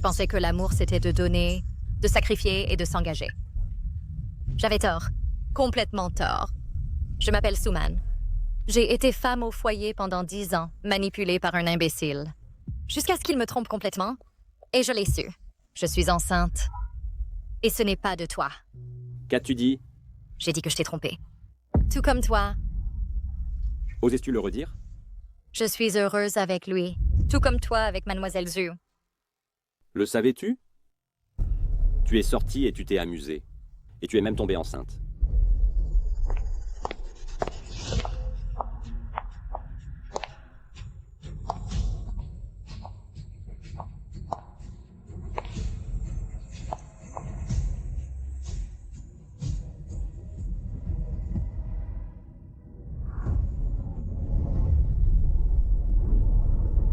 pensais que l'amour, c'était de donner, de sacrifier et de s'engager. J'avais tort. Complètement tort. Je m'appelle Suman. J'ai été femme au foyer pendant 10 ans, manipulée par un imbécile. Jusqu'à ce qu'il me trompe complètement. Et je l'ai su. Je suis enceinte. Et ce n'est pas de toi. Qu'as-tu dit? J'ai dit que je t'ai trompée. Tout comme toi, Osais-tu le redire? je suis heureuse avec lui. Tout comme toi avec Mademoiselle Zhu. Le savais-tu? Tu es sorti et tu t'es amusé. Et tu es même tombée enceinte.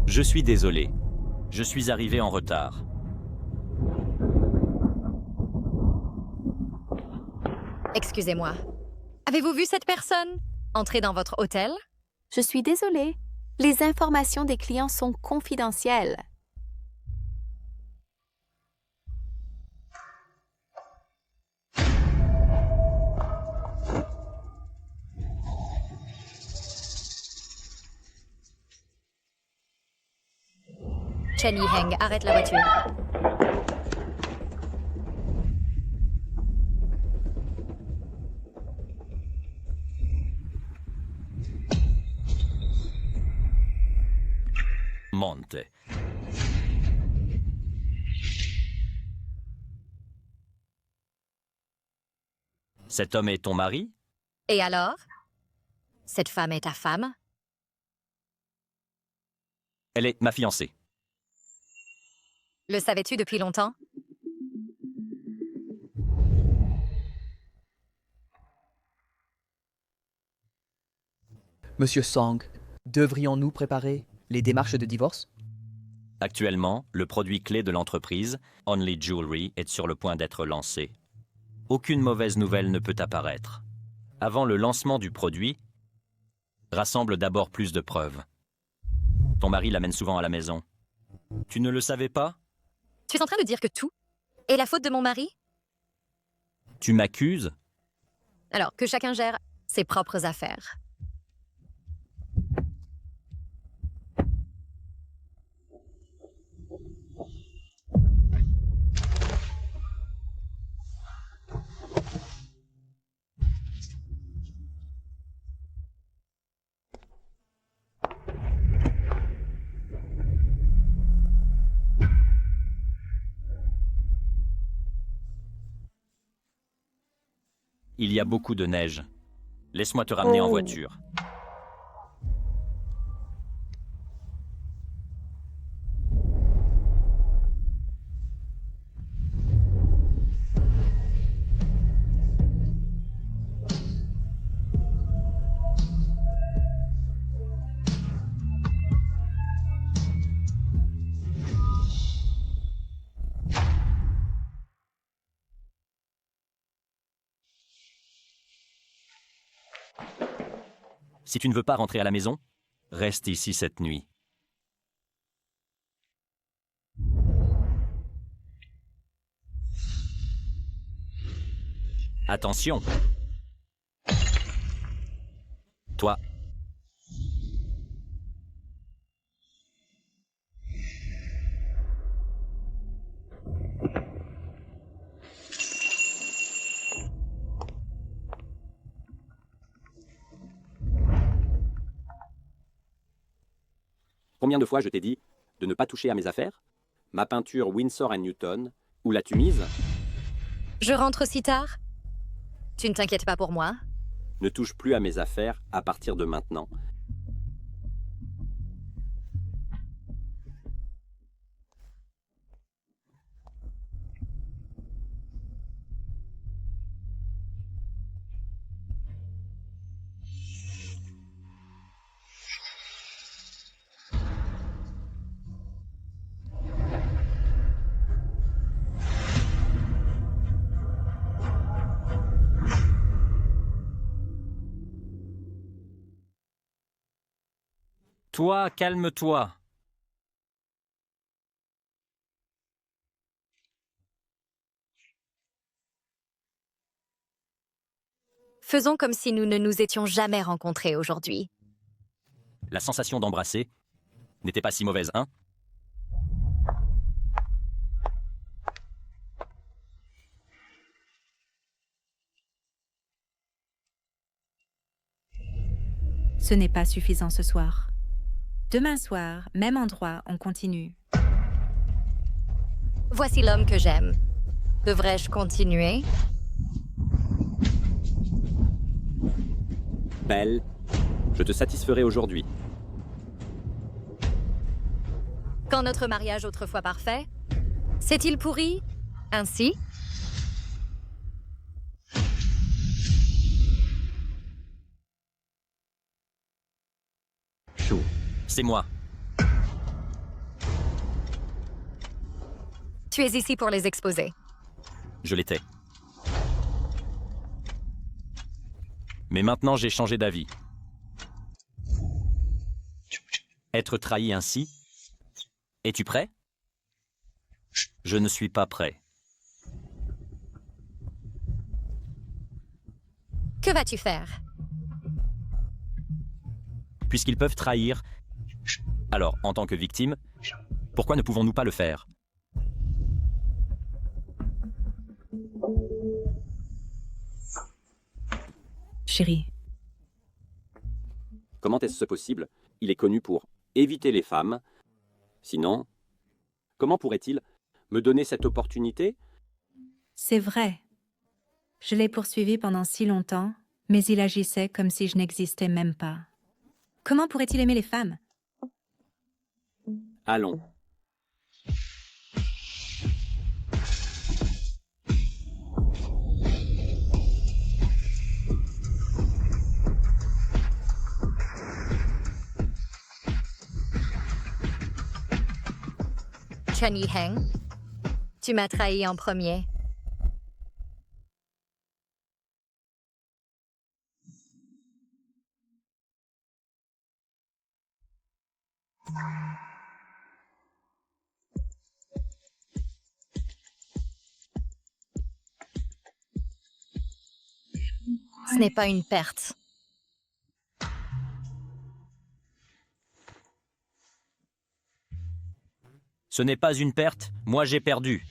Je suis désolé. Je suis arrivé en retard. Excusez-moi. Avez-vous vu cette personne entrer dans votre hôtel? Je suis désolée. Les informations des clients sont confidentielles. Chen Yiheng, arrête la voiture. Monte. Cet homme est ton mari? Et alors? Cette femme est ta femme? Elle est ma fiancée. Le savais-tu depuis longtemps? Monsieur Song, devrions-nous préparer les démarches de divorce? Actuellement, le produit clé de l'entreprise, Only Jewelry, est sur le point d'être lancé. Aucune mauvaise nouvelle ne peut apparaître. Avant le lancement du produit, rassemble d'abord plus de preuves. Ton mari l'amène souvent à la maison. Tu ne le savais pas? Tu es en train de dire que tout est la faute de mon mari? Tu m'accuses? Alors, que chacun gère ses propres affaires. Il y a beaucoup de neige. Laisse-moi te ramener en voiture. Si tu ne veux pas rentrer à la maison, reste ici cette nuit. Attention! Toi. Combien de fois je t'ai dit de ne pas toucher à mes affaires? Ma peinture Winsor & Newton, où l'as-tu mise? Je rentre si tard? Tu ne t'inquiètes pas pour moi? Ne touche plus à mes affaires à partir de maintenant. Toi, calme-toi. Faisons comme si nous ne nous étions jamais rencontrés aujourd'hui. La sensation d'embrasser n'était pas si mauvaise, hein? Ce n'est pas suffisant ce soir. Demain soir, même endroit, on continue. Voici l'homme que j'aime. Devrais-je continuer? Belle, je te satisferai aujourd'hui. Quand notre mariage autrefois parfait, s'est-il pourri ainsi? Chaud. C'est moi. Tu es ici pour les exposer. Je l'étais. Mais maintenant, j'ai changé d'avis. Être trahi ainsi? Es-tu prêt? Je ne suis pas prêt. Que vas-tu faire? Puisqu'ils peuvent trahir, alors, en tant que victime, pourquoi ne pouvons-nous pas le faire? Chérie, Comment est-ce possible? Il est connu pour éviter les femmes. Sinon, comment pourrait-il me donner cette opportunité? c'est vrai. Je l'ai poursuivi pendant si longtemps, mais il agissait comme si je n'existais même pas. Comment pourrait-il aimer les femmes? Allons. Chen Yiheng, tu m'as trahi en premier. Ce n'est pas une perte. Ce n'est pas une perte, moi j'ai perdu.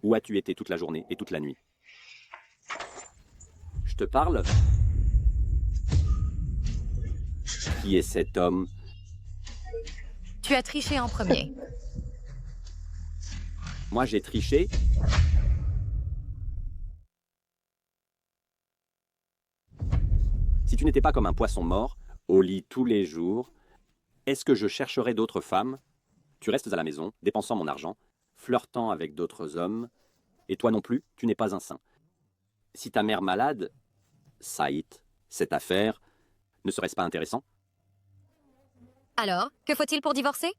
Où as-tu été toute la journée et toute la nuit? Je te parle? Qui est cet homme? Tu as triché en premier. Moi, j'ai triché? Si tu n'étais pas comme un poisson mort, au lit tous les jours, est-ce que je chercherais d'autres femmes? Tu restes à la maison, dépensant mon argent, flirtant avec d'autres hommes, et toi non plus, tu n'es pas un saint. Si ta mère malade, Saït, cette affaire, ne serait-ce pas intéressant? Alors, que faut-il pour divorcer?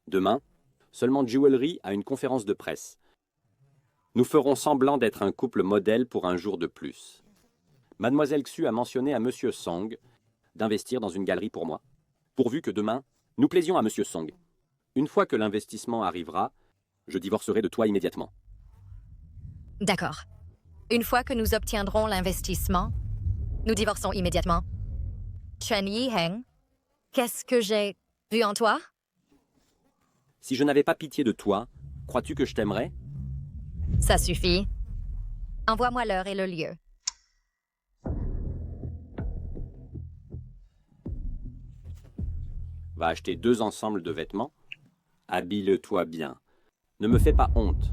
Demain, seulement Jewelry a une conférence de presse. Nous ferons semblant d'être un couple modèle pour un jour de plus. Mademoiselle Xu a mentionné à Monsieur Song d'investir dans une galerie pour moi, pourvu que demain, nous plaisions à Monsieur Song. Une fois que l'investissement arrivera, je divorcerai de toi immédiatement. D'accord. Une fois que nous obtiendrons l'investissement, nous divorçons immédiatement. Chen Yiheng, qu'est-ce que j'ai vu en toi? Si je n'avais pas pitié de toi, crois-tu que je t'aimerais? Ça suffit. Envoie-moi l'heure et le lieu. Va acheter 2 ensembles de vêtements. Habille-toi bien. Ne me fais pas honte.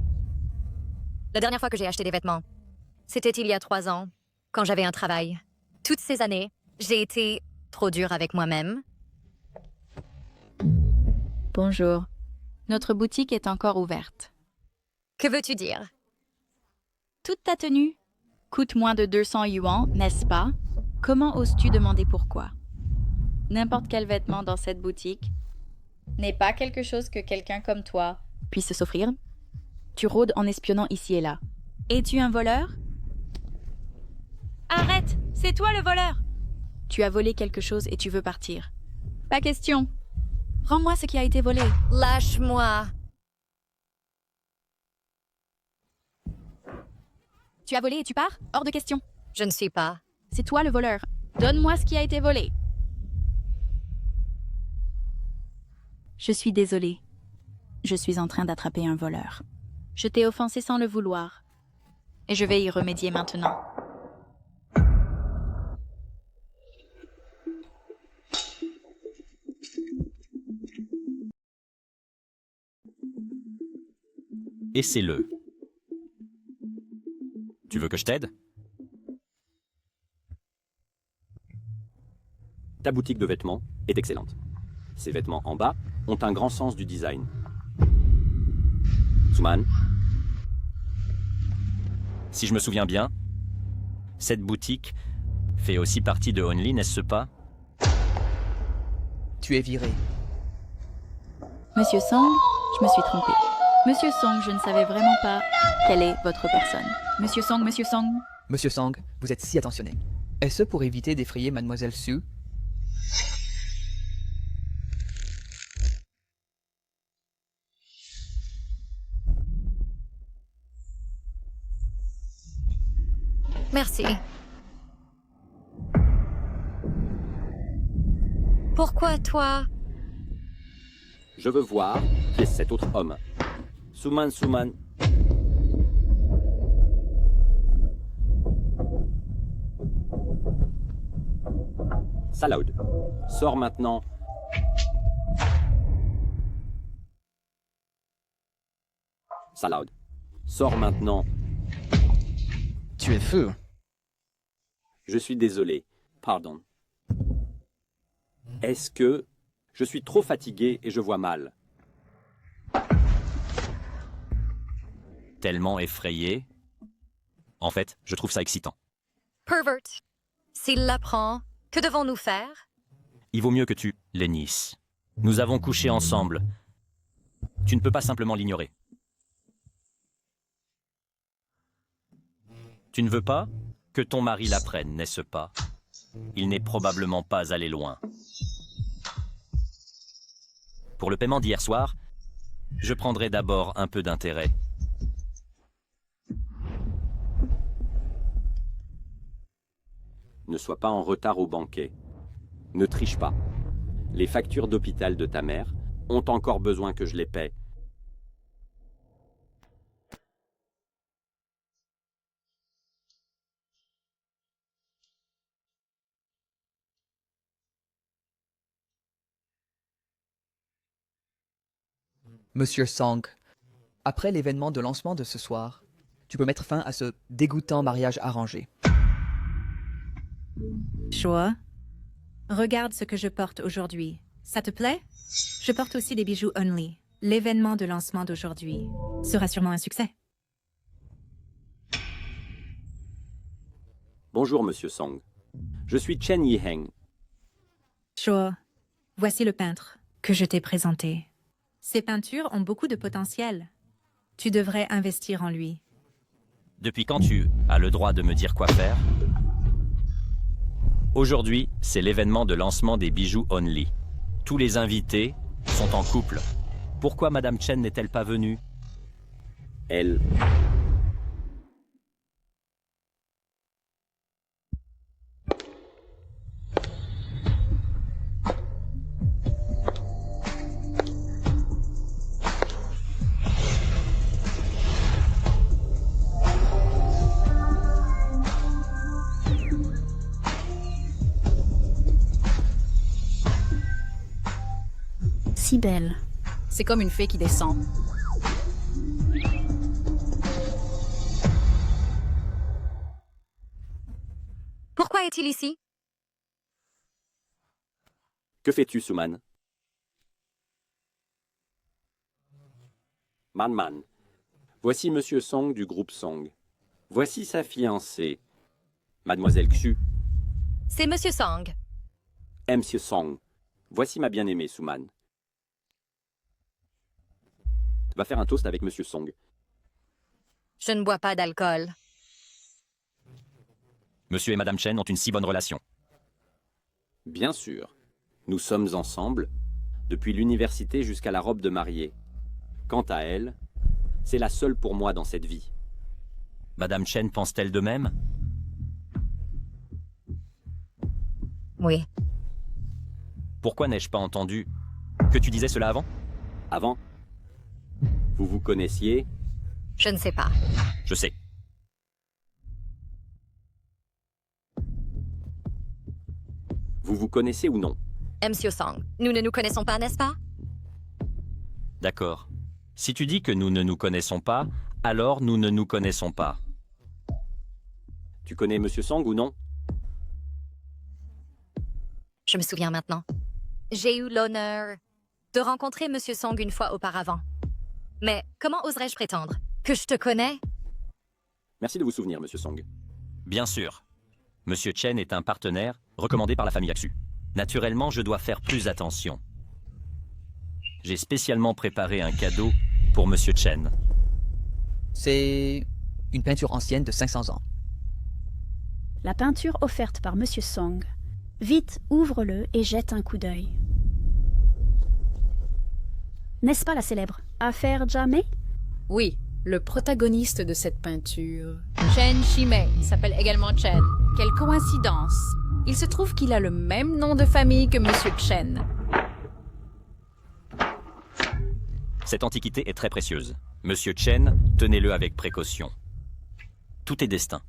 La dernière fois que j'ai acheté des vêtements, c'était il y a 3 ans, quand j'avais un travail. Toutes ces années, j'ai été trop dure avec moi-même. Bonjour. Notre boutique est encore ouverte. Que veux-tu dire? Toute ta tenue coûte moins de 200 yuan, n'est-ce pas? Comment oses-tu demander pourquoi? N'importe quel vêtement dans cette boutique n'est pas quelque chose que quelqu'un comme toi puisse s'offrir. Tu rôdes en espionnant ici et là. Es-tu un voleur? Arrête! C'est toi le voleur! Tu as volé quelque chose et tu veux partir. Pas question. Rends-moi ce qui a été volé. Lâche-moi. Tu as volé et tu pars? Hors de question. Je ne suis pas. C'est toi le voleur. Donne-moi ce qui a été volé. Je suis désolée. Je suis en train d'attraper un voleur. Je t'ai offensé sans le vouloir. Et je vais y remédier maintenant. Et c'est le. Tu veux que je t'aide? Ta boutique de vêtements est excellente. Ces vêtements en bas ont un grand sens du design. Suman, Si je me souviens bien, cette boutique fait aussi partie de Only, n'est-ce pas? Tu es viré. Monsieur Song, je me suis trompée. Monsieur Song, je ne savais vraiment pas quelle est votre personne. Monsieur Song, Monsieur Song. Monsieur Sang, vous êtes si attentionné. Est-ce pour éviter d'effrayer Mademoiselle Sue? Merci. Pourquoi toi? je veux voir qui est cet autre homme. Suman. Salaud, sors maintenant. Salaud, sors maintenant. Tu es fou. Je suis désolé. Pardon. Est-ce que je suis trop fatigué et je vois mal? Tellement effrayé. En fait, je trouve ça excitant. Pervert. S'il l'apprend, que devons-nous faire? Il vaut mieux que tu l'ennisses. Nous avons couché ensemble. Tu ne peux pas simplement l'ignorer. Tu ne veux pas que ton mari l'apprenne, n'est-ce pas? Il n'est probablement pas allé loin. Pour le paiement d'hier soir, je prendrai d'abord un peu d'intérêt. Ne sois pas en retard au banquet. Ne triche pas. Les factures d'hôpital de ta mère ont encore besoin que je les paie. Monsieur Song, après l'événement de lancement de ce soir, tu peux mettre fin à ce dégoûtant mariage arrangé. Choix. Regarde ce que je porte aujourd'hui. Ça te plaît? Je porte aussi des bijoux Only. L'événement de lancement d'aujourd'hui sera sûrement un succès. Bonjour, Monsieur Song. Je suis Chen Yiheng. Choix. Voici le peintre que je t'ai présenté. Ces peintures ont beaucoup de potentiel. Tu devrais investir en lui. Depuis quand tu as le droit de me dire quoi faire? Aujourd'hui, c'est l'événement de lancement des bijoux Only. Tous les invités sont en couple. Pourquoi Madame Chen n'est-elle pas venue? Elle... Si belle. C'est comme une fée qui descend. Pourquoi est-il ici? Que fais-tu, Suman? Man. Voici Monsieur Song du groupe Song. Voici sa fiancée, Mademoiselle Xu. C'est Monsieur Song. Monsieur Song. Voici ma bien-aimée, Suman. Tu vas faire un toast avec Monsieur Song. Je ne bois pas d'alcool. Monsieur et Madame Chen ont une si bonne relation. Bien sûr. Nous sommes ensemble, depuis l'université jusqu'à la robe de mariée. Quant à elle, c'est la seule pour moi dans cette vie. Madame Chen pense-t-elle de même? Oui. Pourquoi n'ai-je pas entendu que tu disais cela avant? Avant, vous vous connaissiez? Je ne sais pas. Je sais. Vous vous connaissez ou non? Monsieur Song, nous ne nous connaissons pas, n'est-ce pas? D'accord. Si tu dis que nous ne nous connaissons pas, alors nous ne nous connaissons pas. Tu connais Monsieur Song ou non? Je me souviens maintenant. J'ai eu l'honneur de rencontrer Monsieur Song une fois auparavant. Mais comment oserais-je prétendre que je te connais? Merci de vous souvenir, Monsieur Song. Bien sûr. Monsieur Chen est un partenaire recommandé par la famille Aksu. Naturellement, je dois faire plus attention. J'ai spécialement préparé un cadeau pour Monsieur Chen. C'est une peinture ancienne de 500 ans. La peinture offerte par Monsieur Song. Vite, ouvre-le et jette un coup d'œil. N'est-ce pas la célèbre affaire Jamei? Oui, le protagoniste de cette peinture. Chen Shimei s'appelle également Chen. Quelle coïncidence! Il se trouve qu'il a le même nom de famille que Monsieur Chen. Cette antiquité est très précieuse. Monsieur Chen, tenez-le avec précaution. Tout est destin.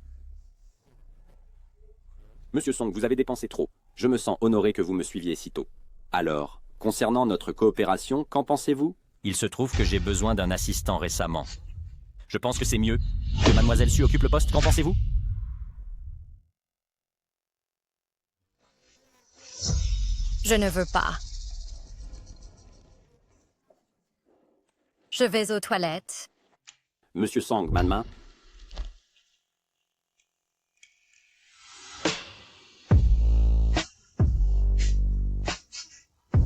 Monsieur Song, vous avez dépensé trop. Je me sens honoré que vous me suiviez si tôt. Alors, concernant notre coopération, qu'en pensez-vous? Il se trouve que j'ai besoin d'un assistant récemment. Je pense que c'est mieux que Mademoiselle Su occupe le poste. Qu'en pensez-vous? Je ne veux pas. Je vais aux toilettes. Monsieur Song, Manma.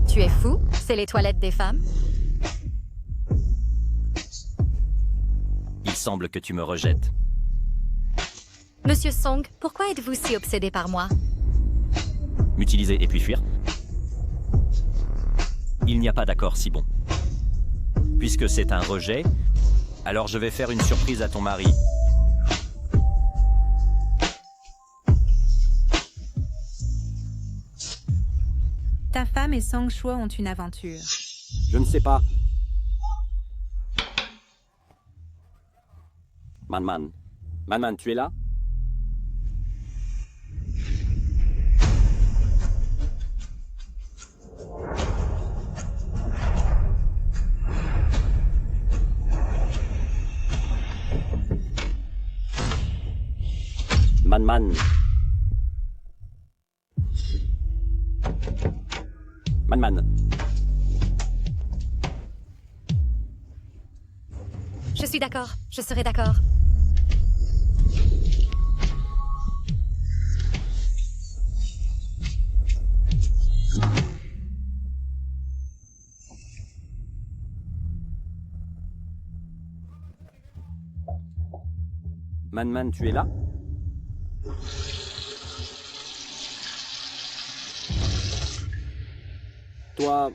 Tu es fou? C'est les toilettes des femmes? Il semble que tu me rejettes. Monsieur Song, pourquoi êtes-vous si obsédé par moi? M'utiliser et puis fuir? Il n'y a pas d'accord si bon. Puisque c'est un rejet, alors je vais faire une surprise à ton mari. Ta femme et Song Shuo ont une aventure. Je ne sais pas. Manman. Manman, tu es là? Manman. Manman. Je suis d'accord. Je serai d'accord. Manman, tu es là? Toi...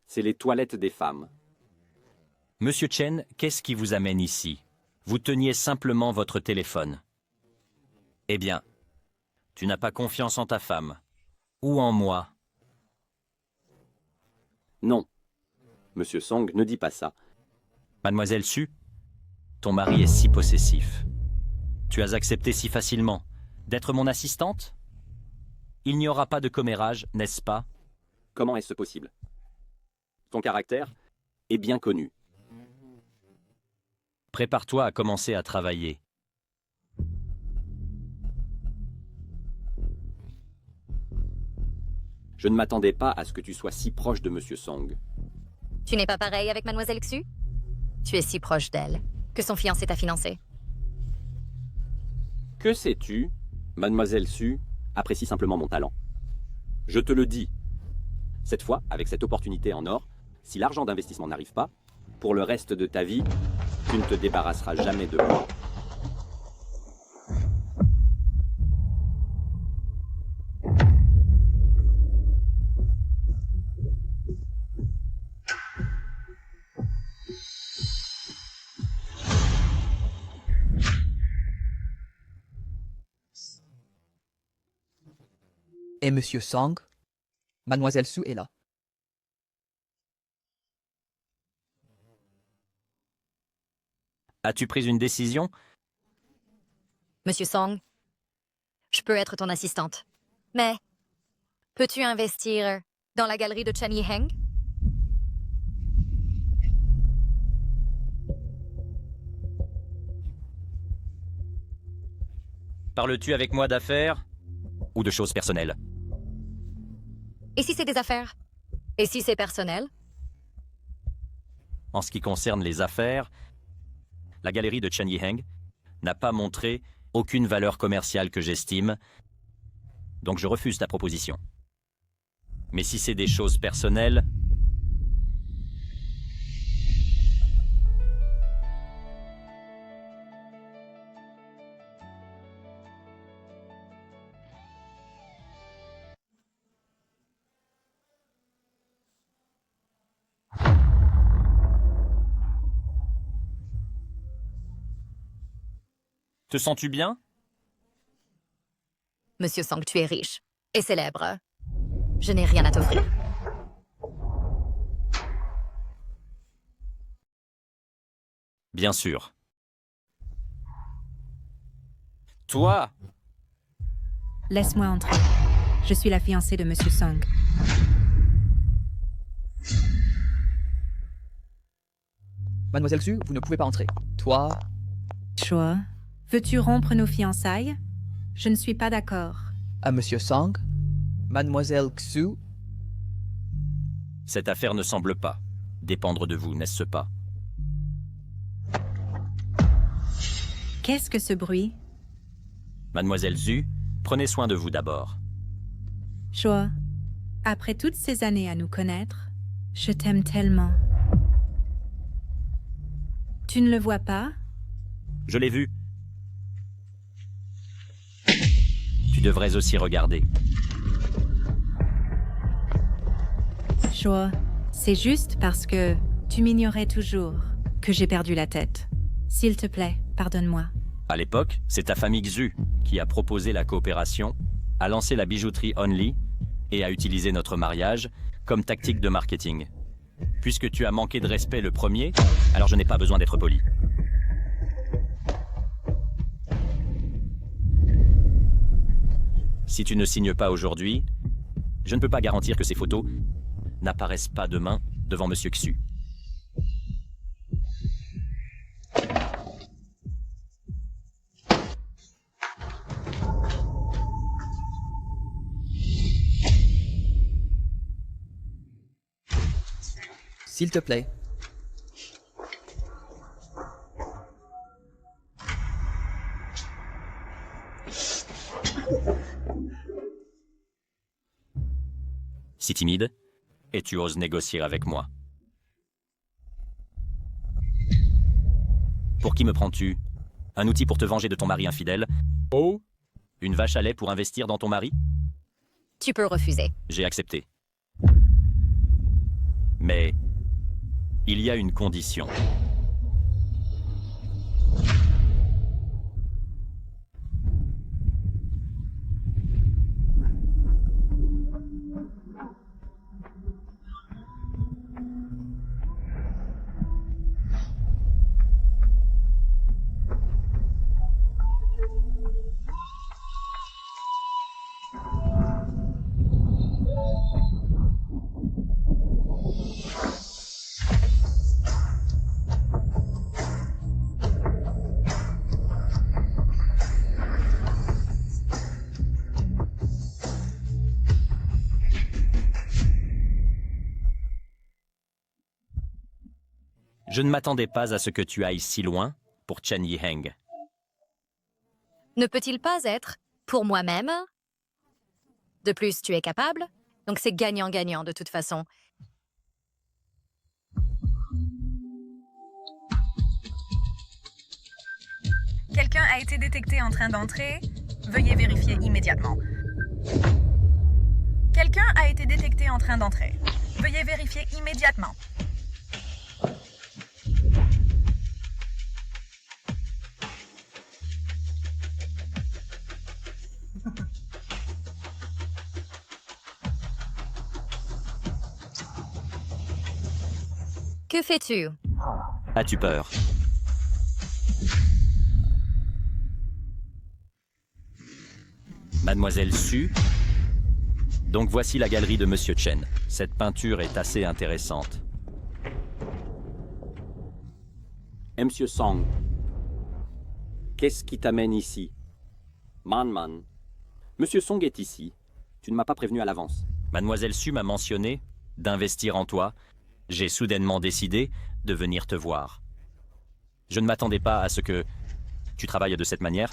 C'est les toilettes des femmes. Monsieur Chen, qu'est-ce qui vous amène ici? Vous teniez simplement votre téléphone. Eh bien, tu n'as pas confiance en ta femme. Ou en moi. Non. Monsieur Song, ne dis pas ça. Mademoiselle Su, ton mari est si possessif. Tu as accepté si facilement d'être mon assistante? Il n'y aura pas de commérage, n'est-ce pas? Comment est-ce possible? Ton caractère est bien connu. Prépare-toi à commencer à travailler. Je ne m'attendais pas à ce que tu sois si proche de Monsieur Song. Tu n'es pas pareil avec Mademoiselle Xu? Tu es si proche d'elle que son fiancé t'a financé. Que sais-tu? Mademoiselle Su apprécie simplement mon talent. Je te le dis. Cette fois, avec cette opportunité en or, si l'argent d'investissement n'arrive pas, pour le reste de ta vie, tu ne te débarrasseras jamais de moi. et Monsieur Song. Mademoiselle Su est là. As-tu pris une décision? Monsieur Song, je peux être ton assistante. Mais peux-tu investir dans la galerie de Chen Yiheng? Parles-tu avec moi d'affaires ou de choses personnelles? Et si c'est des affaires? Et si c'est personnel? En ce qui concerne les affaires, la galerie de Chen Yiheng n'a pas montré aucune valeur commerciale que j'estime, donc je refuse ta proposition. Mais si c'est des choses personnelles, te sens-tu bien? Monsieur Song, tu es riche et célèbre. Je n'ai rien à t'offrir. Bien sûr. Toi, Laisse-moi entrer. Je suis la fiancée de Monsieur Song. Mademoiselle Su, vous ne pouvez pas entrer. Toi, Choi, veux-tu rompre nos fiançailles? Je ne suis pas d'accord. à Monsieur Song. Mademoiselle Xu, cette affaire ne semble pas dépendre de vous, n'est-ce pas? Qu'est-ce que ce bruit? Mademoiselle Zhu, prenez soin de vous d'abord. Choi, après toutes ces années à nous connaître, je t'aime tellement. Tu ne le vois pas? Je l'ai vu. Tu devrais aussi regarder. Choi, c'est juste parce que tu m'ignorais toujours que j'ai perdu la tête. S'il te plaît, pardonne-moi. À l'époque, c'est ta famille Xu qui a proposé la coopération, a lancé la bijouterie Only et a utilisé notre mariage comme tactique de marketing. Puisque tu as manqué de respect le premier, alors je n'ai pas besoin d'être poli. Si tu ne signes pas aujourd'hui, je ne peux pas garantir que ces photos n'apparaissent pas demain devant Monsieur Xu. s'il te plaît. Si timide, et tu oses négocier avec moi. Pour qui me prends-tu? Un outil pour te venger de ton mari infidèle? Oh? Une vache à lait pour investir dans ton mari? Tu peux refuser. J'ai accepté. Mais il y a une condition. Je ne m'attendais pas à ce que tu ailles si loin pour Chen Yiheng. Ne peut-il pas être pour moi-même? De plus, tu es capable, donc c'est gagnant-gagnant de toute façon. Quelqu'un a été détecté en train d'entrer. Veuillez vérifier immédiatement. Quelqu'un a été détecté en train d'entrer. Veuillez vérifier immédiatement. Que fais-tu? As-tu peur? Mademoiselle Su. Donc voici la galerie de Monsieur Chen. Cette peinture est assez intéressante. Et Monsieur Song, qu'est-ce qui t'amène ici? Man. Monsieur Song est ici. Tu ne m'as pas prévenu à l'avance. Mademoiselle Su m'a mentionné d'investir en toi. J'ai soudainement décidé de venir te voir. Je ne m'attendais pas à ce que tu travailles de cette manière.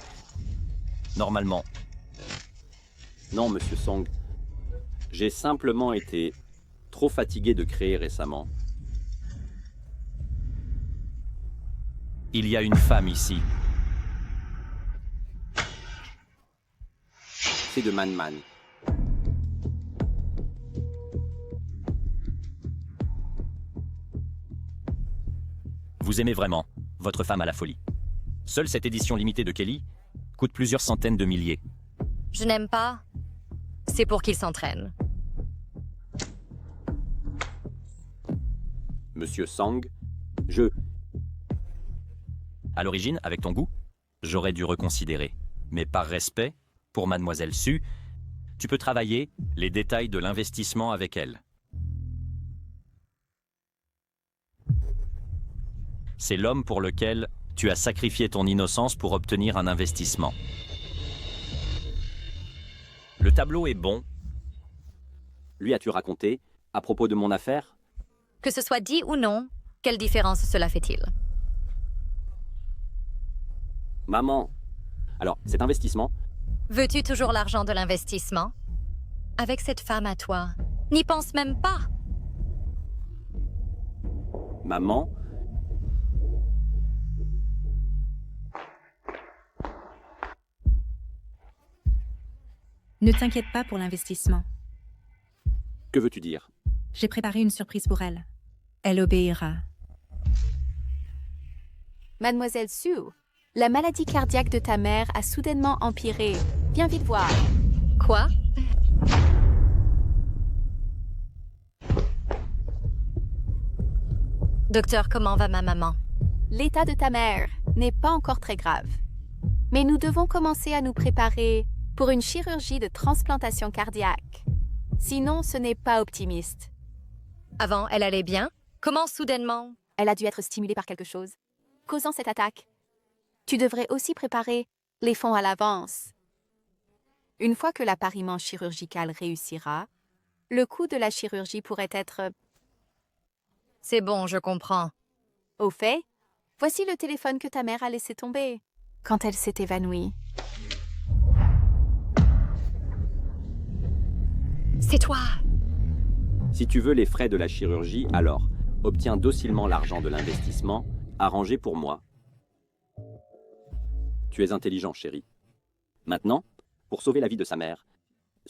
Normalement. Non, Monsieur Song. J'ai simplement été trop fatigué de créer récemment. Il y a une femme ici. C'est de Man. Vous aimez vraiment votre femme à la folie. Seule cette édition limitée de Kelly coûte plusieurs centaines de milliers. Je n'aime pas. C'est pour qu'il s'entraîne. Monsieur Song, À l'origine, avec ton goût, j'aurais dû reconsidérer. Mais par respect pour Mademoiselle Su, tu peux travailler les détails de l'investissement avec elle. C'est l'homme pour lequel tu as sacrifié ton innocence pour obtenir un investissement. Le tableau est bon. Lui as-tu raconté à propos de mon affaire? Que ce soit dit ou non, quelle différence cela fait-il? Maman. Alors, cet investissement, Veux-tu toujours l'argent de l'investissement? Avec cette femme à toi, n'y pense même pas. maman, Ne t'inquiète pas pour l'investissement. que veux-tu dire? J'ai préparé une surprise pour elle. Elle obéira. Mademoiselle Su, la maladie cardiaque de ta mère a soudainement empiré. Viens vite voir. Quoi? Docteur, comment va ma maman? L'état de ta mère n'est pas encore très grave. Mais nous devons commencer à nous préparer pour une chirurgie de transplantation cardiaque. Sinon, ce n'est pas optimiste. Avant, elle allait bien? Comment soudainement? Elle a dû être stimulée par quelque chose, causant cette attaque. Tu devrais aussi préparer les fonds à l'avance. Une fois que l'appariement chirurgical réussira, le coût de la chirurgie pourrait être... C'est bon, je comprends. Au fait, voici le téléphone que ta mère a laissé tomber quand elle s'est évanouie. C'est toi! Si tu veux les frais de la chirurgie, alors obtiens docilement l'argent de l'investissement, arrangé pour moi. Tu es intelligent, chérie. Maintenant, pour sauver la vie de sa mère,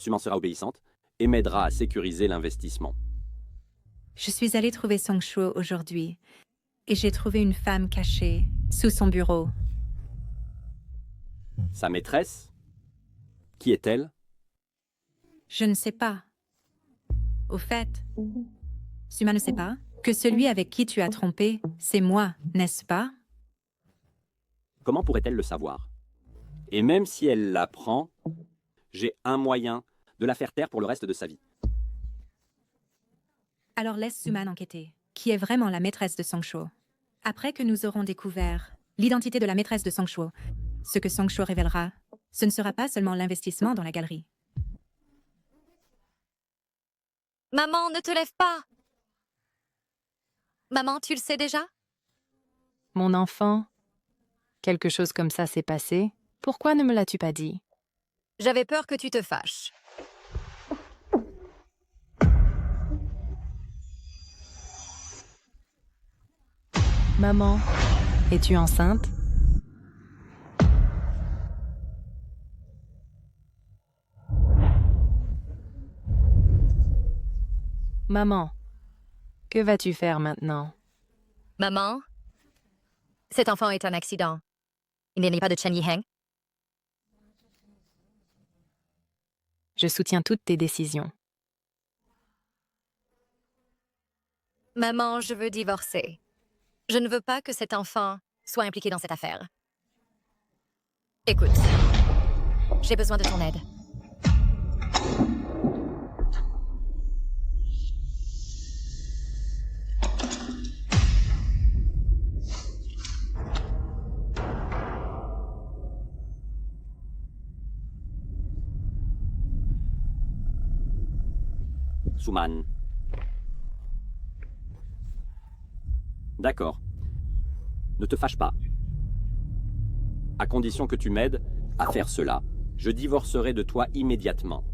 tu m'en seras obéissante et m'aidera à sécuriser l'investissement. Je suis allée trouver Song Shuo aujourd'hui et j'ai trouvé une femme cachée sous son bureau. Sa maîtresse? Qui est-elle? Je ne sais pas. Au fait, Suma ne sait pas que celui avec qui tu as trompé, c'est moi, n'est-ce pas? Comment pourrait-elle le savoir? Et même si elle l'apprend, j'ai un moyen de la faire taire pour le reste de sa vie. Alors laisse Suman enquêter, qui est vraiment la maîtresse de Song Shuo. Après que nous aurons découvert l'identité de la maîtresse de Song Shuo, ce que Song Shuo révélera, ce ne sera pas seulement l'investissement dans la galerie. Maman, ne te lève pas! Maman, tu le sais déjà? Mon enfant, quelque chose comme ça s'est passé. Pourquoi ne me l'as-tu pas dit? J'avais peur que tu te fâches. Maman, es-tu enceinte? Maman, que vas-tu faire maintenant? Maman, cet enfant est un accident. Il n'est pas de Chen Yiheng. Je soutiens toutes tes décisions. Maman, je veux divorcer. Je ne veux pas que cet enfant soit impliqué dans cette affaire. Écoute, j'ai besoin de ton aide. Suman. D'accord. Ne te fâche pas. À condition que tu m'aides à faire cela, je divorcerai de toi immédiatement.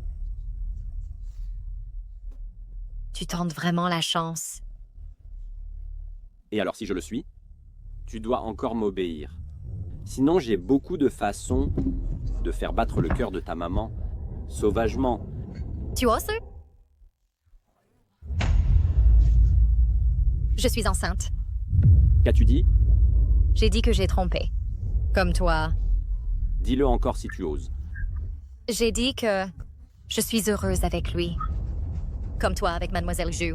Tu tentes vraiment la chance. Et alors si je le suis, tu dois encore m'obéir. Sinon j'ai beaucoup de façons de faire battre le cœur de ta maman sauvagement. Tu oses? Je suis enceinte. Qu'as-tu dit? J'ai dit que j'ai trompé. Comme toi. Dis-le encore si tu oses. J'ai dit que je suis heureuse avec lui. Comme toi avec Mademoiselle Ju.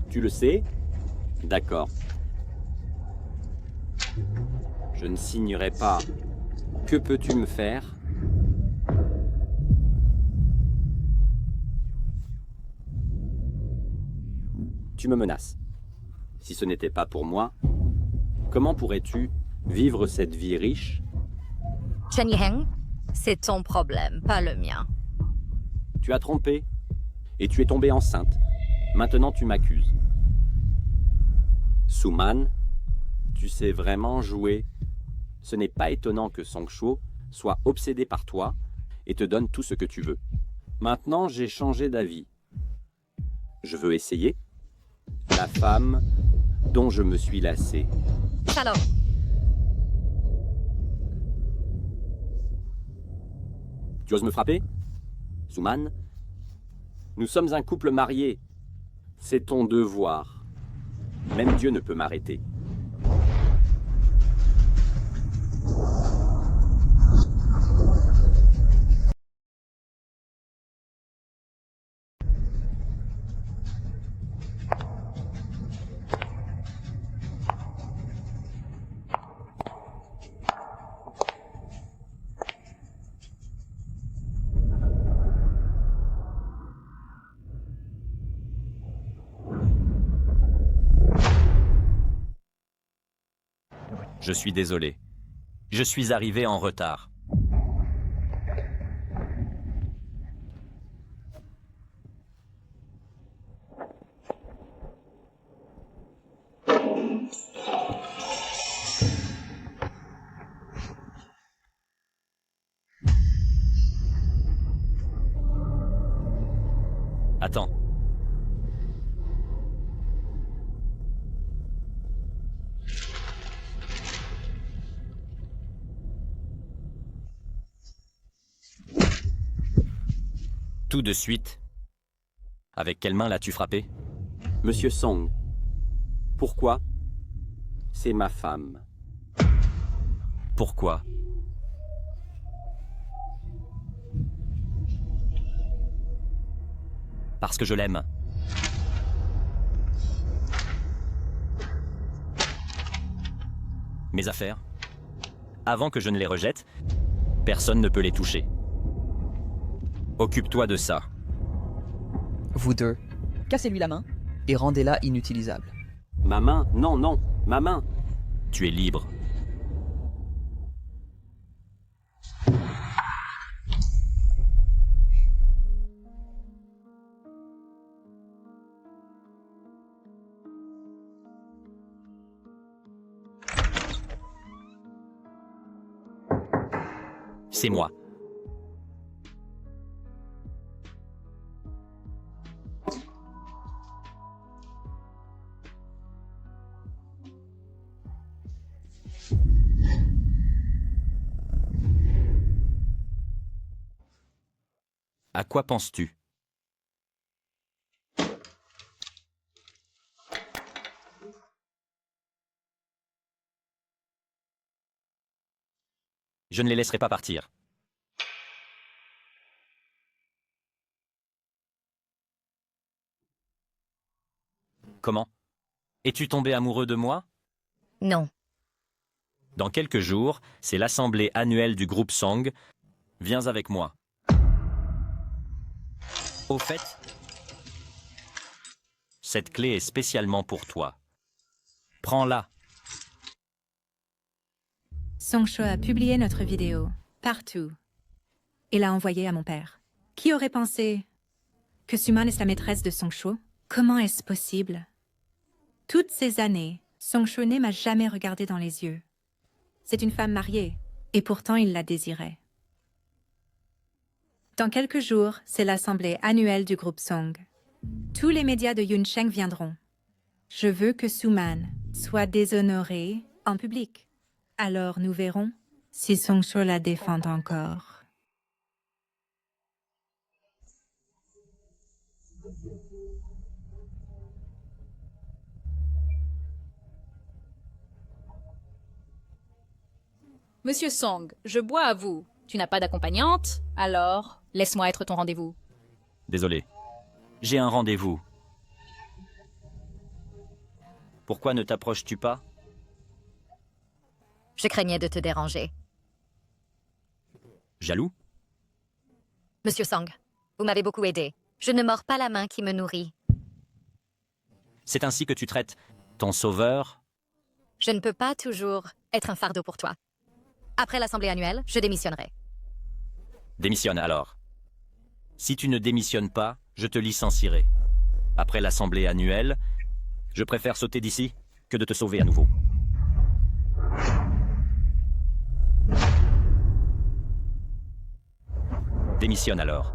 Tu le sais? D'accord. Je ne signerai pas. Que peux-tu me faire? Tu me menaces. Si ce n'était pas pour moi, comment pourrais-tu vivre cette vie riche? Chen Yiheng, c'est ton problème, pas le mien. Tu as trompé et tu es tombée enceinte. Maintenant tu m'accuses. Suman, tu sais vraiment jouer. Ce n'est pas étonnant que Songsho soit obsédé par toi et te donne tout ce que tu veux. Maintenant, j'ai changé d'avis. Je veux essayer la femme dont je me suis lassé. Shalom. Tu oses me frapper? Suman, nous sommes un couple marié. C'est ton devoir. Même Dieu ne peut m'arrêter. Je suis désolé. Je suis arrivé en retard. Attends. Tout de suite. Avec quelle main l'as-tu frappé? Monsieur Song, pourquoi? C'est ma femme. Pourquoi? Parce que je l'aime. Mes affaires, avant que je ne les rejette, personne ne peut les toucher. Occupe-toi de ça. Vous deux, cassez-lui la main et rendez-la inutilisable. Ma main? Non, non, ma main. Tu es libre. C'est moi. À quoi penses-tu? Je ne les laisserai pas partir. Comment? Es-tu tombé amoureux de moi? Non. Dans quelques jours, c'est l'assemblée annuelle du groupe Song. Viens avec moi. Au fait, cette clé est spécialement pour toi. Prends-la. Songcho a publié notre vidéo partout et l'a envoyée à mon père. Qui aurait pensé que Suman est la maîtresse de Songcho? Comment est-ce possible? Toutes ces années, Songcho ne m'a jamais regardé dans les yeux. C'est une femme mariée, et pourtant il la désirait. Dans quelques jours, c'est l'assemblée annuelle du groupe Song. Tous les médias de Yuncheng viendront. Je veux que Suman soit déshonorée en public. Alors nous verrons si Songcho la défend encore. Monsieur Song, je bois à vous. Tu n'as pas d'accompagnante? Alors, laisse-moi être ton rendez-vous. Désolé. J'ai un rendez-vous. Pourquoi ne t'approches-tu pas? Je craignais de te déranger. Jaloux? Monsieur Song, vous m'avez beaucoup aidé. Je ne mords pas la main qui me nourrit. C'est ainsi que tu traites ton sauveur? Je ne peux pas toujours être un fardeau pour toi. Après l'assemblée annuelle, je démissionnerai. Démissionne alors. Si tu ne démissionnes pas, je te licencierai. Après l'assemblée annuelle, je préfère sauter d'ici que de te sauver à nouveau. Démissionne alors.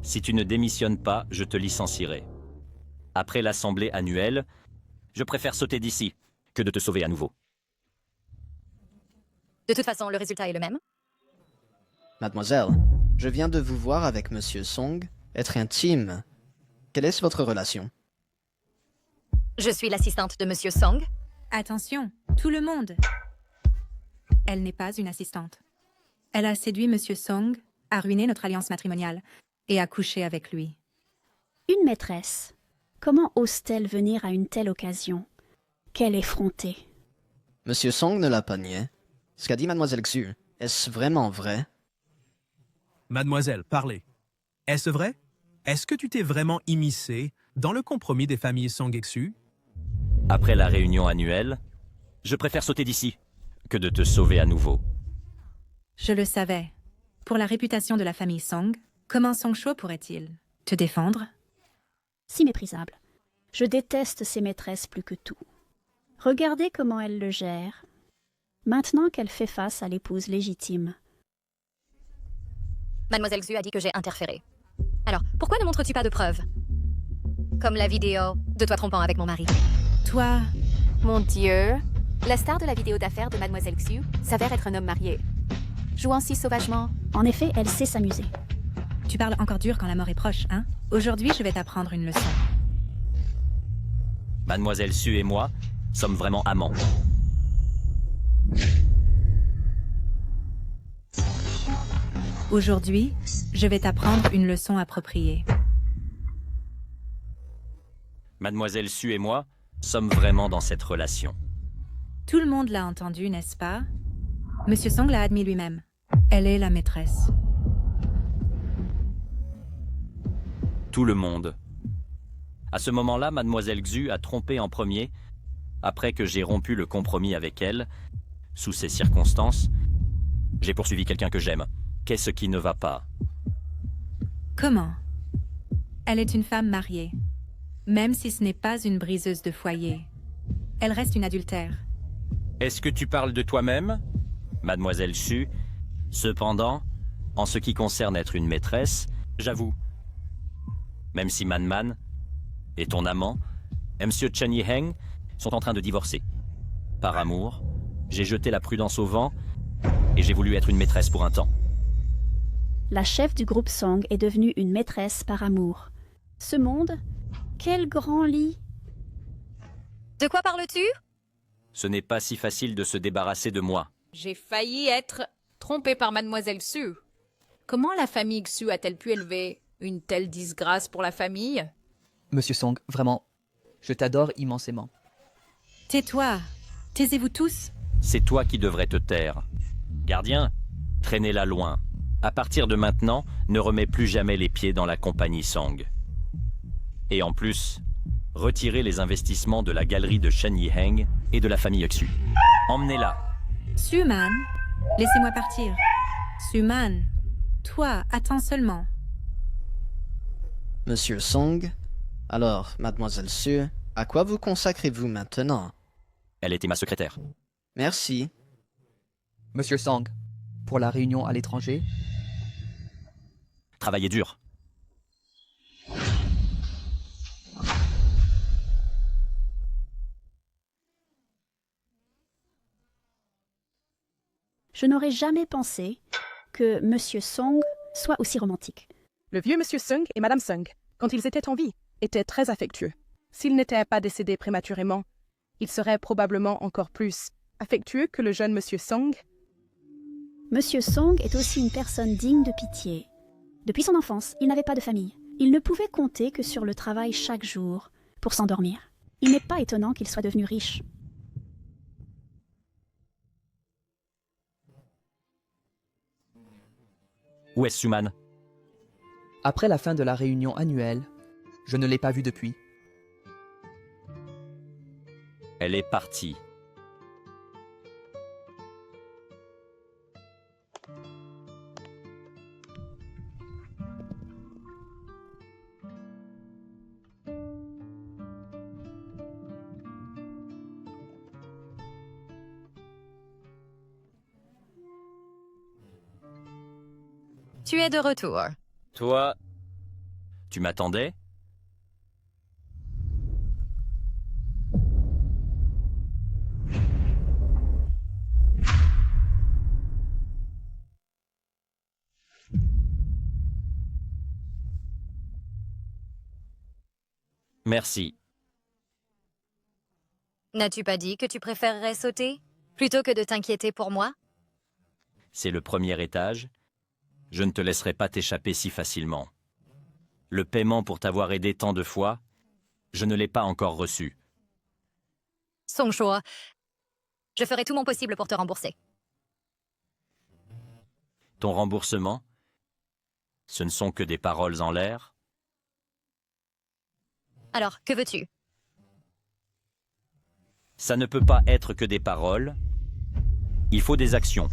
Si tu ne démissionnes pas, je te licencierai. Après l'assemblée annuelle, je préfère sauter d'ici que de te sauver à nouveau. De toute façon, le résultat est le même. Mademoiselle, je viens de vous voir avec Monsieur Song être intime. Quelle est votre relation? Je suis l'assistante de Monsieur Song. Attention, tout le monde. Elle n'est pas une assistante. Elle a séduit Monsieur Song, a ruiné notre alliance matrimoniale et a couché avec lui. Une maîtresse. Comment ose-t-elle venir à une telle occasion? Quelle effrontée. Monsieur Song ne l'a pas nié. Ce qu'a dit Mademoiselle Xu, est-ce vraiment vrai? Mademoiselle, parlez. Est-ce vrai? Est-ce que tu t'es vraiment immiscé dans le compromis des familles Song et Xu? Après la réunion annuelle, je préfère sauter d'ici que de te sauver à nouveau. Je le savais. Pour la réputation de la famille Song, comment Songcho pourrait-il te défendre? Si méprisable. Je déteste ces maîtresses plus que tout. Regardez comment elle le gère. Maintenant qu'elle fait face à l'épouse légitime. Mademoiselle Xu a dit que j'ai interféré. Alors, pourquoi ne montres-tu pas de preuves? Comme la vidéo de toi trompant avec mon mari. Toi... Mon Dieu, la star de la vidéo d'affaires de Mademoiselle Xu s'avère être un homme marié. Jouant si sauvagement. En effet, elle sait s'amuser. Tu parles encore dur quand la mort est proche, hein? Aujourd'hui, je vais t'apprendre une leçon. Mademoiselle Xu et moi sommes vraiment amants. Aujourd'hui, je vais t'apprendre une leçon appropriée. Mademoiselle Xu et moi sommes vraiment dans cette relation. Tout le monde l'a entendu, n'est-ce pas? Monsieur Song l'a admis lui-même. Elle est la maîtresse. Tout le monde. À ce moment-là, Mademoiselle Xu a trompé en premier, après que j'ai rompu le compromis avec elle. Sous ces circonstances, j'ai poursuivi quelqu'un que j'aime. Qu'est-ce qui ne va pas? Comment? Elle est une femme mariée. Même si ce n'est pas une briseuse de foyer. Elle reste une adultère. Est-ce que tu parles de toi-même, Mademoiselle Xu? Cependant, en ce qui concerne être une maîtresse, j'avoue. Même si Man et ton amant, Monsieur Chen Yiheng, sont en train de divorcer. Par amour, j'ai jeté la prudence au vent et j'ai voulu être une maîtresse pour un temps. La chef du groupe Song est devenue une maîtresse par amour. Ce monde, quel grand lit! De quoi parles-tu? Ce n'est pas si facile de se débarrasser de moi. J'ai failli être trompée par Mademoiselle Xu. Comment la famille Xu a-t-elle pu élever une telle disgrâce pour la famille? Monsieur Song, vraiment, Je t'adore immensément. Tais-toi. Taisez-vous tous. C'est toi qui devrais te taire. Gardien, traînez-la loin. À partir de maintenant, ne remets plus jamais les pieds dans la compagnie Song. Et en plus, retirez les investissements de la galerie de Shen Yiheng et de la famille Xu. Emmenez-la. Suman, laissez-moi partir. Suman, toi, attends seulement. Monsieur Song, alors, mademoiselle Su, à quoi vous consacrez-vous maintenant? Elle était ma secrétaire. Merci. Monsieur Song, pour la réunion à l'étranger, Travaillez dur. Je n'aurais jamais pensé que Monsieur Song soit aussi romantique. Le vieux Monsieur Sung et Madame Sung, quand ils étaient en vie, étaient très affectueux. S'ils n'étaient pas décédés prématurément, ils seraient probablement encore plus affectueux que le jeune Monsieur Song. Monsieur Song est aussi une personne digne de pitié. Depuis son enfance, il n'avait pas de famille. Il ne pouvait compter que sur le travail chaque jour pour s'endormir. Il n'est pas étonnant qu'il soit devenu riche. Où est Suman? après la fin de la réunion annuelle, je ne l'ai pas vue depuis. Elle est partie. Tu es de retour. Toi, tu m'attendais? Merci. N'as-tu pas dit que tu préférerais sauter plutôt que de t'inquiéter pour moi? C'est le premier étage. Je ne te laisserai pas t'échapper si facilement. Le paiement pour t'avoir aidé tant de fois, je ne l'ai pas encore reçu. Son choix. Je ferai tout mon possible pour te rembourser. Ton remboursement, ce ne sont que des paroles en l'air. Alors, que veux-tu? Ça ne peut pas être que des paroles. Il faut des actions.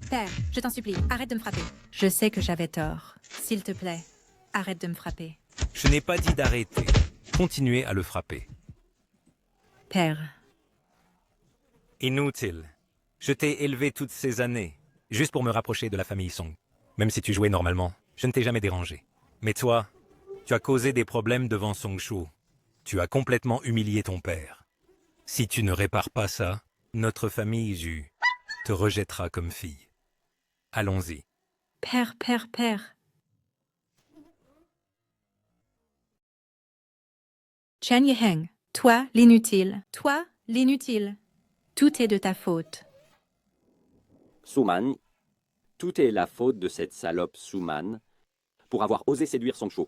Père, je t'en supplie, arrête de me frapper. Je sais que j'avais tort. S'il te plaît, arrête de me frapper. Je n'ai pas dit d'arrêter. Continuez à le frapper. Père. Inutile. Je t'ai élevé toutes ces années, juste pour me rapprocher de la famille Song. Même si tu jouais normalement, je ne t'ai jamais dérangé. Mais toi, tu as causé des problèmes devant Song Shu. Tu as complètement humilié ton père. Si tu ne répares pas ça, notre famille Zhu te rejettera comme fille. Allons-y. Père. Chen Yiheng, toi l'inutile. Toi l'inutile. Tout est de ta faute. Suman, tout est la faute de cette salope Suman pour avoir osé séduire Song Shu.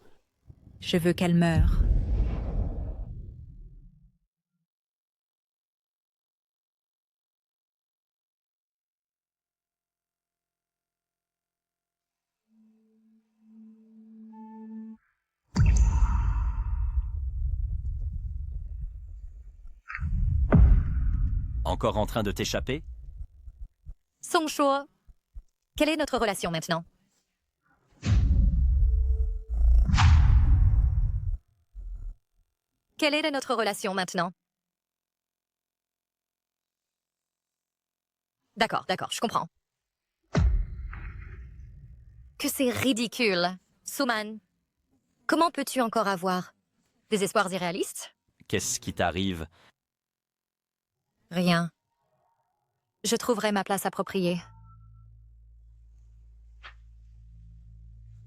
Je veux qu'elle meure. Encore en train de t'échapper? Song Shu, quelle est notre relation maintenant? Quelle est notre relation maintenant? D'accord, je comprends. Que c'est ridicule. Suman, comment peux-tu encore avoir des espoirs irréalistes? Qu'est-ce qui t'arrive? Rien. Je trouverai ma place appropriée.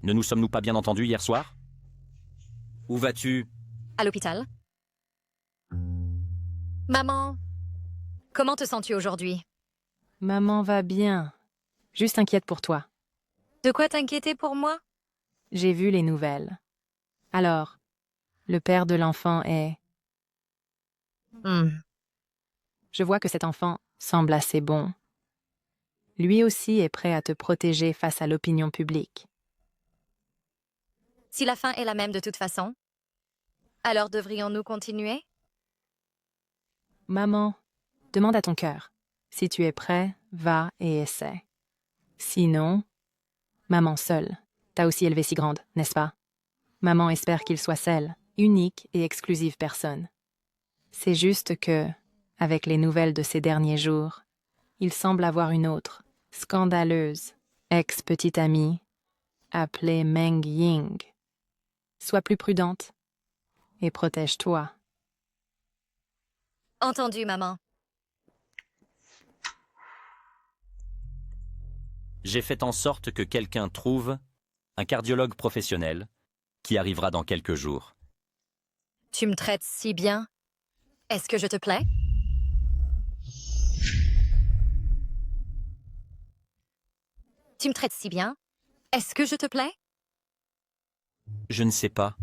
Ne nous sommes-nous pas bien entendus hier soir? Où vas-tu? À l'hôpital. Maman, comment te sens-tu aujourd'hui? Maman va bien. Juste inquiète pour toi. De quoi t'inquiéter pour moi? J'ai vu les nouvelles. Alors, le père de l'enfant est... Je vois que cet enfant semble assez bon. Lui aussi est prêt à te protéger face à l'opinion publique. Si la fin est la même de toute façon, alors devrions-nous continuer? Maman, demande à ton cœur. Si tu es prêt, va et essaie. Sinon, maman seule. T'as aussi élevé si grande, n'est-ce pas? Maman espère qu'il soit celle, unique et exclusive personne. C'est juste que, avec les nouvelles de ces derniers jours, il semble avoir une autre, scandaleuse, ex-petite amie, appelée Meng Ying. Sois plus prudente et protège-toi. Entendu, maman. J'ai fait en sorte que quelqu'un trouve un cardiologue professionnel qui arrivera dans quelques jours. Tu me traites si bien. Est-ce que je te plais? Tu me traites si bien. Est-ce que je te plais? Je ne sais pas.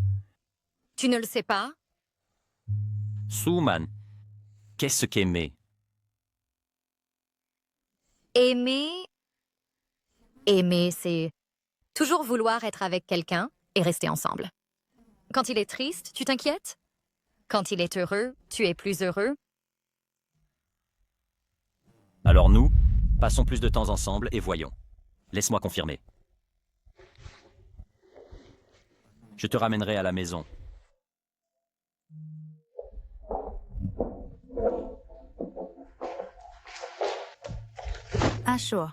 Tu ne le sais pas? Suman, qu'est-ce qu'aimer? Aimer... Aimer, c'est toujours vouloir être avec quelqu'un et rester ensemble. Quand il est triste, tu t'inquiètes? Quand il est heureux, tu es plus heureux? Alors nous, passons plus de temps ensemble et voyons. Laisse-moi confirmer. Je te ramènerai à la maison. Asho.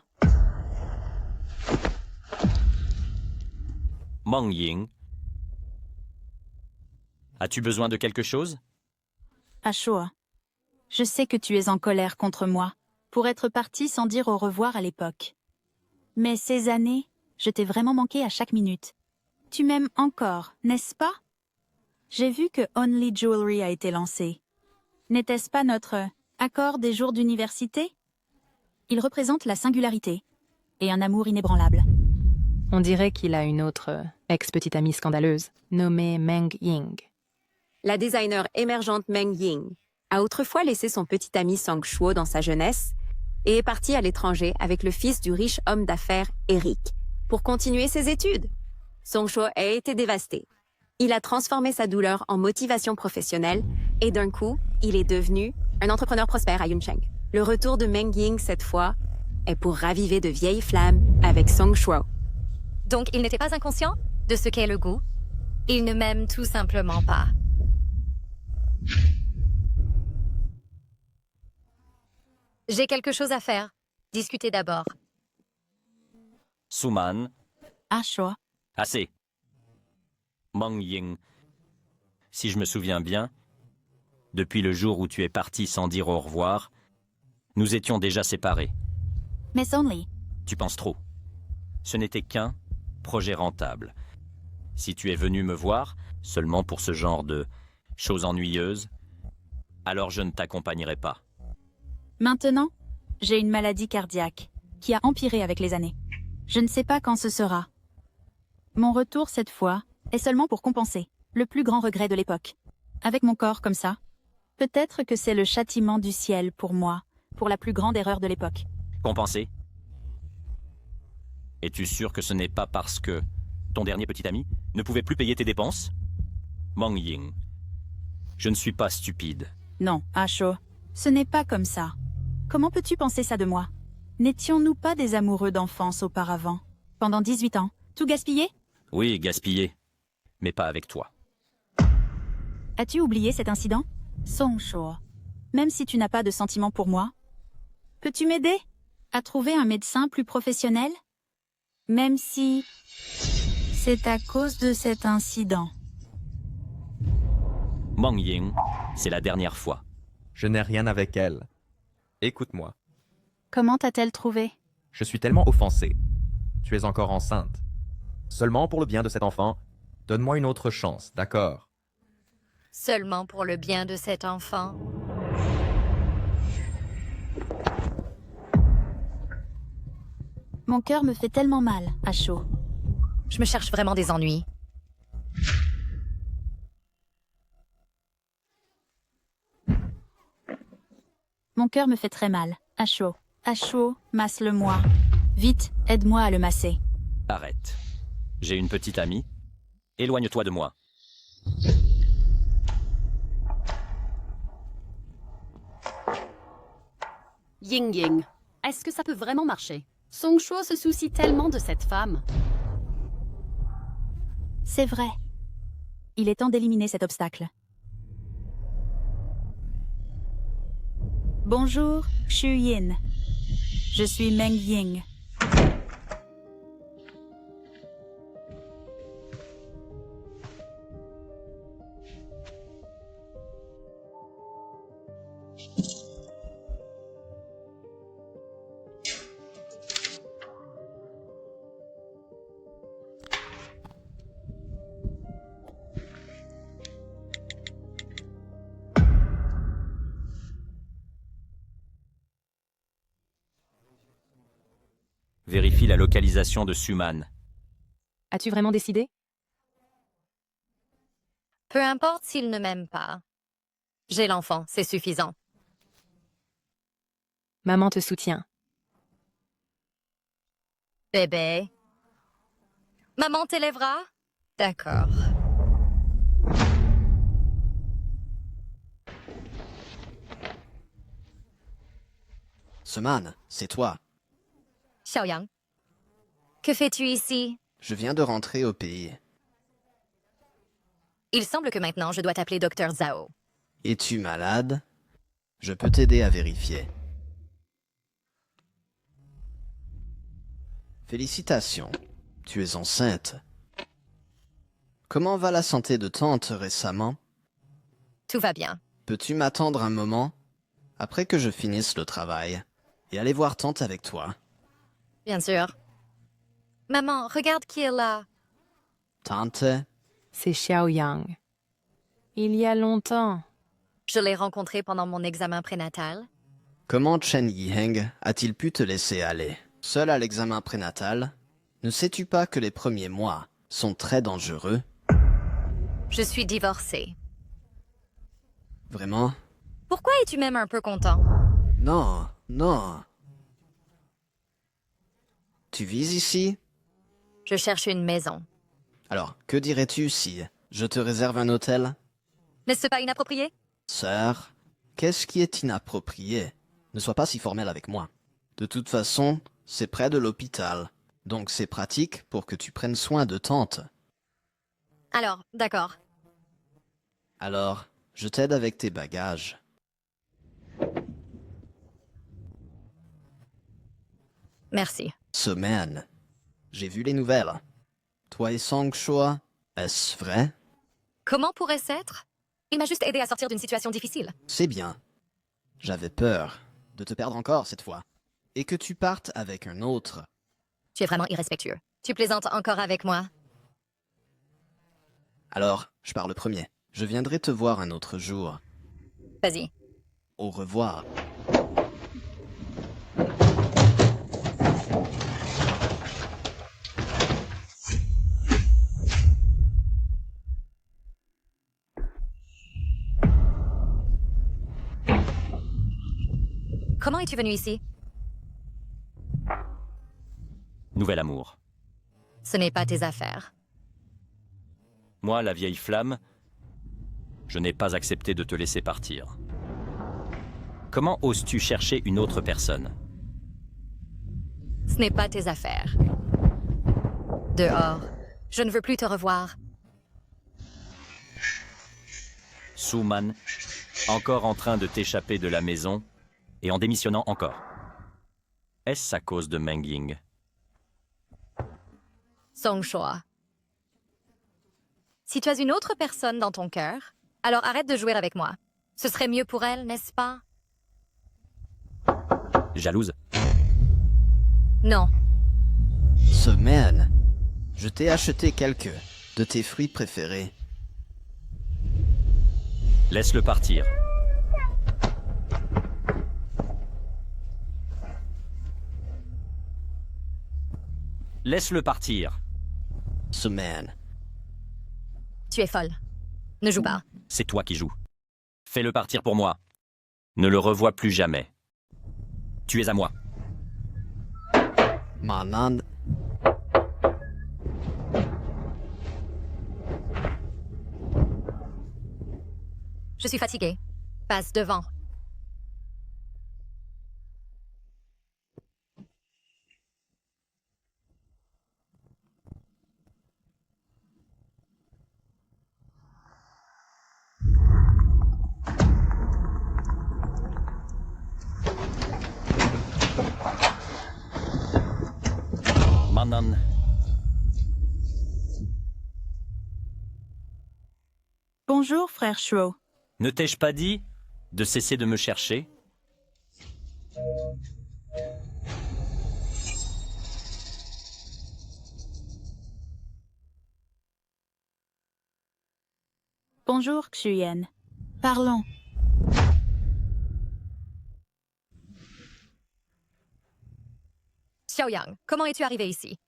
Meng Ying. As-tu besoin de quelque chose? Ashua, je sais que tu es en colère contre moi pour être parti sans dire au revoir à l'époque. Mais ces années, je t'ai vraiment manqué à chaque minute. Tu m'aimes encore, n'est-ce pas? J'ai vu que Only Jewelry a été lancé. N'était-ce pas notre accord des jours d'université? Il représente la singularité et un amour inébranlable. On dirait qu'il a une autre ex-petite amie scandaleuse, nommée Meng Ying. La designer émergente Meng Ying a autrefois laissé son petit ami Song Shuo dans sa jeunesse et est partie à l'étranger avec le fils du riche homme d'affaires Eric pour continuer ses études. Song Shuo a été dévasté. Il a transformé sa douleur en motivation professionnelle et d'un coup, il est devenu un entrepreneur prospère à Yuncheng. Le retour de Meng Ying cette fois est pour raviver de vieilles flammes avec Song Shuo. Donc il n'était pas inconscient de ce qu'est le goût. Il ne m'aime tout simplement pas. J'ai quelque chose à faire. Discutez d'abord. Suman. Ashua. Assez. Meng Ying. Si je me souviens bien, depuis le jour où tu es parti sans dire au revoir, nous étions déjà séparés. Miss Only. Tu penses trop. Ce n'était qu'un projet rentable. Si tu es venu me voir, seulement pour ce genre de choses ennuyeuses, alors je ne t'accompagnerai pas. Maintenant, j'ai une maladie cardiaque qui a empiré avec les années. Je ne sais pas quand ce sera. Mon retour cette fois est seulement pour compenser le plus grand regret de l'époque. Avec mon corps comme ça, peut-être que c'est le châtiment du ciel pour moi, pour la plus grande erreur de l'époque. Compenser? Es-tu sûr que ce n'est pas parce que ton dernier petit ami ne pouvait plus payer tes dépenses? Meng Ying, je ne suis pas stupide. Non, Asho, ce n'est pas comme ça. Comment peux-tu penser ça de moi? N'étions-nous pas des amoureux d'enfance auparavant? Pendant 18 ans, tout gaspillé? Oui, gaspillé, mais pas avec toi. As-tu oublié cet incident? Song Shuo, même si tu n'as pas de sentiments pour moi, peux-tu m'aider à trouver un médecin plus professionnel? Même si c'est à cause de cet incident. Meng Ying, c'est la dernière fois. Je n'ai rien avec elle. Écoute-moi. Comment t'a-t-elle trouvé? Je suis tellement offensé. Tu es encore enceinte. Seulement pour le bien de cet enfant, donne-moi une autre chance, d'accord? Seulement pour le bien de cet enfant. Mon cœur me fait tellement mal, à chaud. Je me cherche vraiment des ennuis. Mon cœur me fait très mal, à chaud. À chaud, masse-le-moi. Vite, aide-moi à le masser. Arrête. J'ai une petite amie. Éloigne-toi de moi. Ying Ying, est-ce que ça peut vraiment marcher? Song Shuo se soucie tellement de cette femme. C'est vrai. Il est temps d'éliminer cet obstacle. Bonjour, Xu Yin. Je suis Meng Ying. Vérifie la localisation de Suman. As-tu vraiment décidé? Peu importe s'il ne m'aime pas. J'ai l'enfant, c'est suffisant. Maman te soutient. Bébé. Maman t'élèvera? D'accord. Suman, c'est toi. Xiaoyang. Que fais-tu ici? Je viens de rentrer au pays. Il semble que maintenant je dois t'appeler Dr Zhao. Es-tu malade? Je peux t'aider à vérifier. Félicitations, tu es enceinte. Comment va la santé de tante récemment? Tout va bien. Peux-tu m'attendre un moment, après que je finisse le travail, et aller voir tante avec toi? Bien sûr. Maman, regarde qui est là. Tante? C'est Xiaoyang. Il y a longtemps. Je l'ai rencontré pendant mon examen prénatal. Comment Chen Yiheng a-t-il pu te laisser aller, seul à l'examen prénatal? Ne sais-tu pas que les premiers mois sont très dangereux? Je suis divorcée. Vraiment? Pourquoi es-tu même un peu content? Non, non. Tu vis ici? Je cherche une maison. Alors, que dirais-tu si je te réserve un hôtel? N'est-ce pas inapproprié? Sœur, qu'est-ce qui est inapproprié? Ne sois pas si formelle avec moi. De toute façon, c'est près de l'hôpital, donc c'est pratique pour que tu prennes soin de tante. Alors, d'accord. Alors, je t'aide avec tes bagages. Merci. Semaine. J'ai vu les nouvelles. Toi et Song Shuo, est-ce vrai? Comment pourrait-ce être? Il m'a juste aidé à sortir d'une situation difficile. C'est bien. J'avais peur de te perdre encore cette fois. Et que tu partes avec un autre. Tu es vraiment irrespectueux. Tu plaisantes encore avec moi? Alors, je pars le premier. Je viendrai te voir un autre jour. Vas-y. Au revoir. Comment es-tu venu ici? Nouvel amour. Ce n'est pas tes affaires. Moi, la vieille flamme, je n'ai pas accepté de te laisser partir. Comment oses-tu chercher une autre personne? Ce n'est pas tes affaires. Dehors. Je ne veux plus te revoir. Suman, encore en train de t'échapper de la maison et en démissionnant encore. Est-ce à cause de Meng Ying? Song Shuo. Si tu as une autre personne dans ton cœur, alors arrête de jouer avec moi. Ce serait mieux pour elle, n'est-ce pas? Jalouse? Non. Semaine. Je t'ai acheté quelques de tes fruits préférés. Laisse-le partir. Laisse-le partir. Suman. Tu es folle. Ne joue pas. C'est toi qui joues. Fais-le partir pour moi. Ne le revois plus jamais. Tu es à moi. Manan. Je suis fatiguée. Passe devant. Manan. Bonjour, frère Shuo. Ne t'ai-je pas dit de cesser de me chercher? Bonjour, Xuyen. Parlons. Xiaoyang, comment es-tu arrivé ici?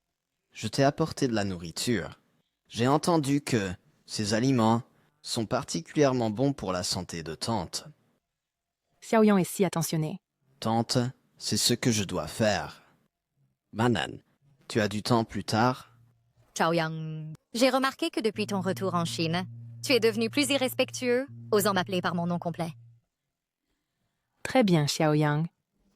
Je t'ai apporté de la nourriture. J'ai entendu que ces aliments sont particulièrement bons pour la santé de Tante. Xiaoyang est si attentionné. Tante, c'est ce que je dois faire. Manan, tu as du temps plus tard? Xiaoyang, j'ai remarqué que depuis ton retour en Chine, tu es devenu plus irrespectueux, osant m'appeler par mon nom complet. Très bien, Xiaoyang.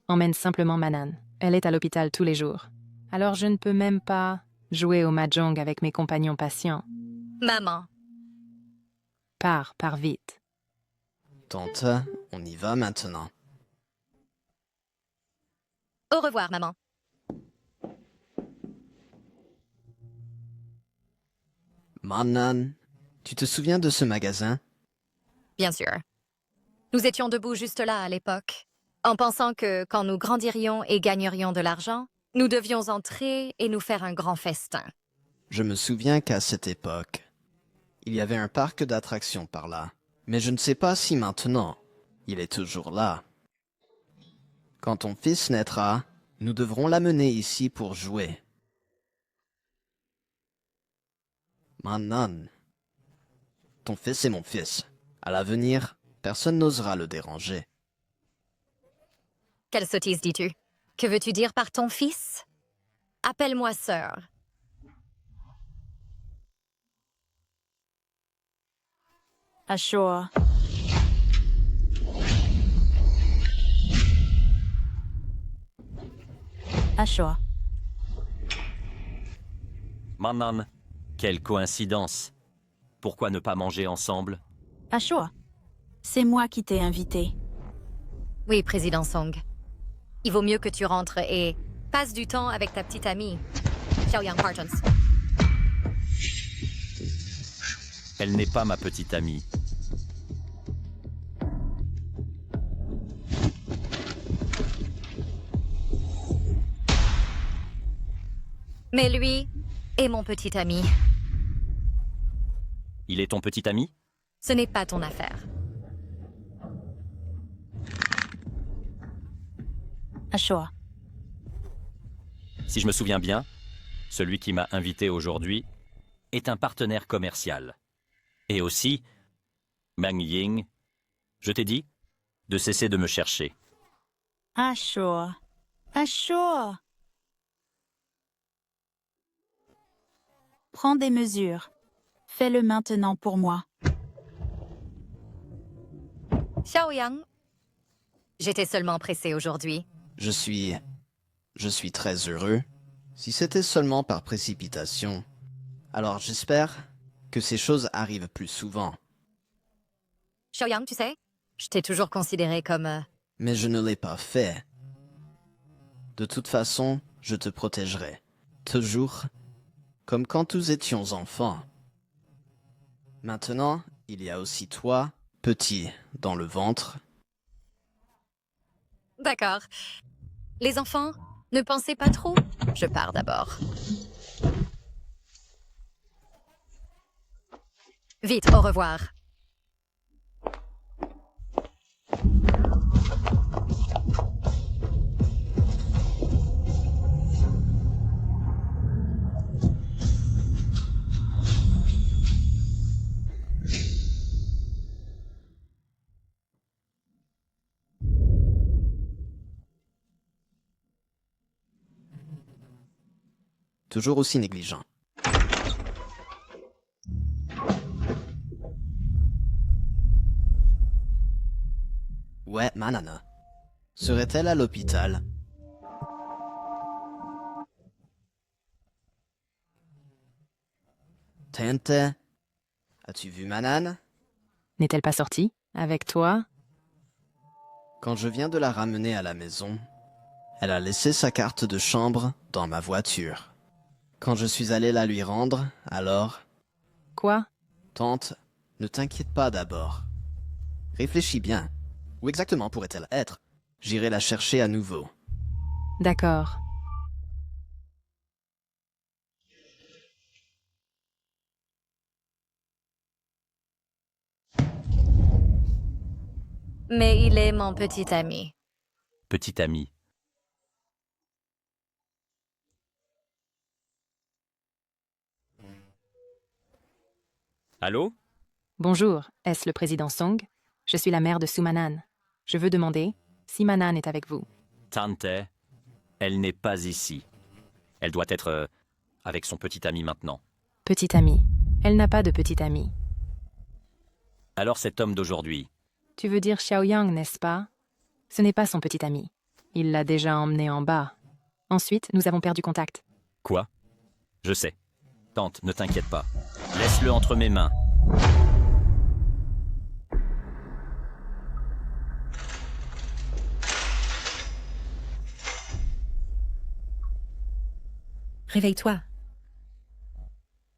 Emmène simplement Manan. Elle est à l'hôpital tous les jours. Alors je ne peux même pas jouer au mahjong avec mes compagnons patients. Maman. Pars vite. Tante, on y va maintenant. Au revoir, maman. Manan, tu te souviens de ce magasin? Bien sûr. Nous étions debout juste là à l'époque, en pensant que quand nous grandirions et gagnerions de l'argent, nous devions entrer et nous faire un grand festin. Je me souviens qu'à cette époque, il y avait un parc d'attractions par là. Mais je ne sais pas si maintenant, il est toujours là. Quand ton fils naîtra, nous devrons l'amener ici pour jouer. Manan, ton fils est mon fils. À l'avenir, personne n'osera le déranger. Quelle sottise dis-tu? Que veux-tu dire par ton fils? Appelle-moi sœur. Ashore. Ashore. Manan, quelle coïncidence. Pourquoi ne pas manger ensemble? Ashore. C'est moi qui t'ai invité. Oui, Président Song. Il vaut mieux que tu rentres et passes du temps avec ta petite amie, Xiaoyang Partons. Elle n'est pas ma petite amie. Mais lui est mon petit ami. Il est ton petit ami? Ce n'est pas ton affaire. Ashore. Si je me souviens bien, celui qui m'a invité aujourd'hui est un partenaire commercial. Et aussi, Meng Ying, je t'ai dit de cesser de me chercher. Ashore. Ashore. Prends des mesures. Fais-le maintenant pour moi. Xiaoyang, j'étais seulement pressée aujourd'hui. Je suis très heureux. Si c'était seulement par précipitation, alors j'espère que ces choses arrivent plus souvent. Xiaoyang, tu sais, je t'ai toujours considéré comme... Mais je ne l'ai pas fait. De toute façon, je te protégerai. Toujours, comme quand nous étions enfants. Maintenant, il y a aussi toi, petit, dans le ventre. D'accord. Les enfants, ne pensez pas trop. Je pars d'abord. Vite, au revoir. Toujours aussi négligent. Ouais, Manana. Serait-elle à l'hôpital? Tente, as-tu vu Manan? N'est-elle pas sortie? Avec toi? Quand je viens de la ramener à la maison, elle a laissé sa carte de chambre dans ma voiture. Quand je suis allé la lui rendre, alors... Quoi? Tante, ne t'inquiète pas d'abord. Réfléchis bien. Où exactement pourrait-elle être? J'irai la chercher à nouveau. D'accord. Mais il est mon petit ami. Petit ami. Allô? Bonjour, est-ce le président Song? Je suis la mère de Sumanan. Je veux demander si Manan est avec vous. Tante, elle n'est pas ici. Elle doit être avec son petit ami maintenant. Petit ami. Elle n'a pas de petit ami. Alors cet homme d'aujourd'hui? Tu veux dire Xiaoyang, n'est-ce pas? Ce n'est pas son petit ami. Il l'a déjà emmené en bas. Ensuite, nous avons perdu contact. Quoi? Je sais. Tante, ne t'inquiète pas. Laisse-le entre mes mains. Réveille-toi.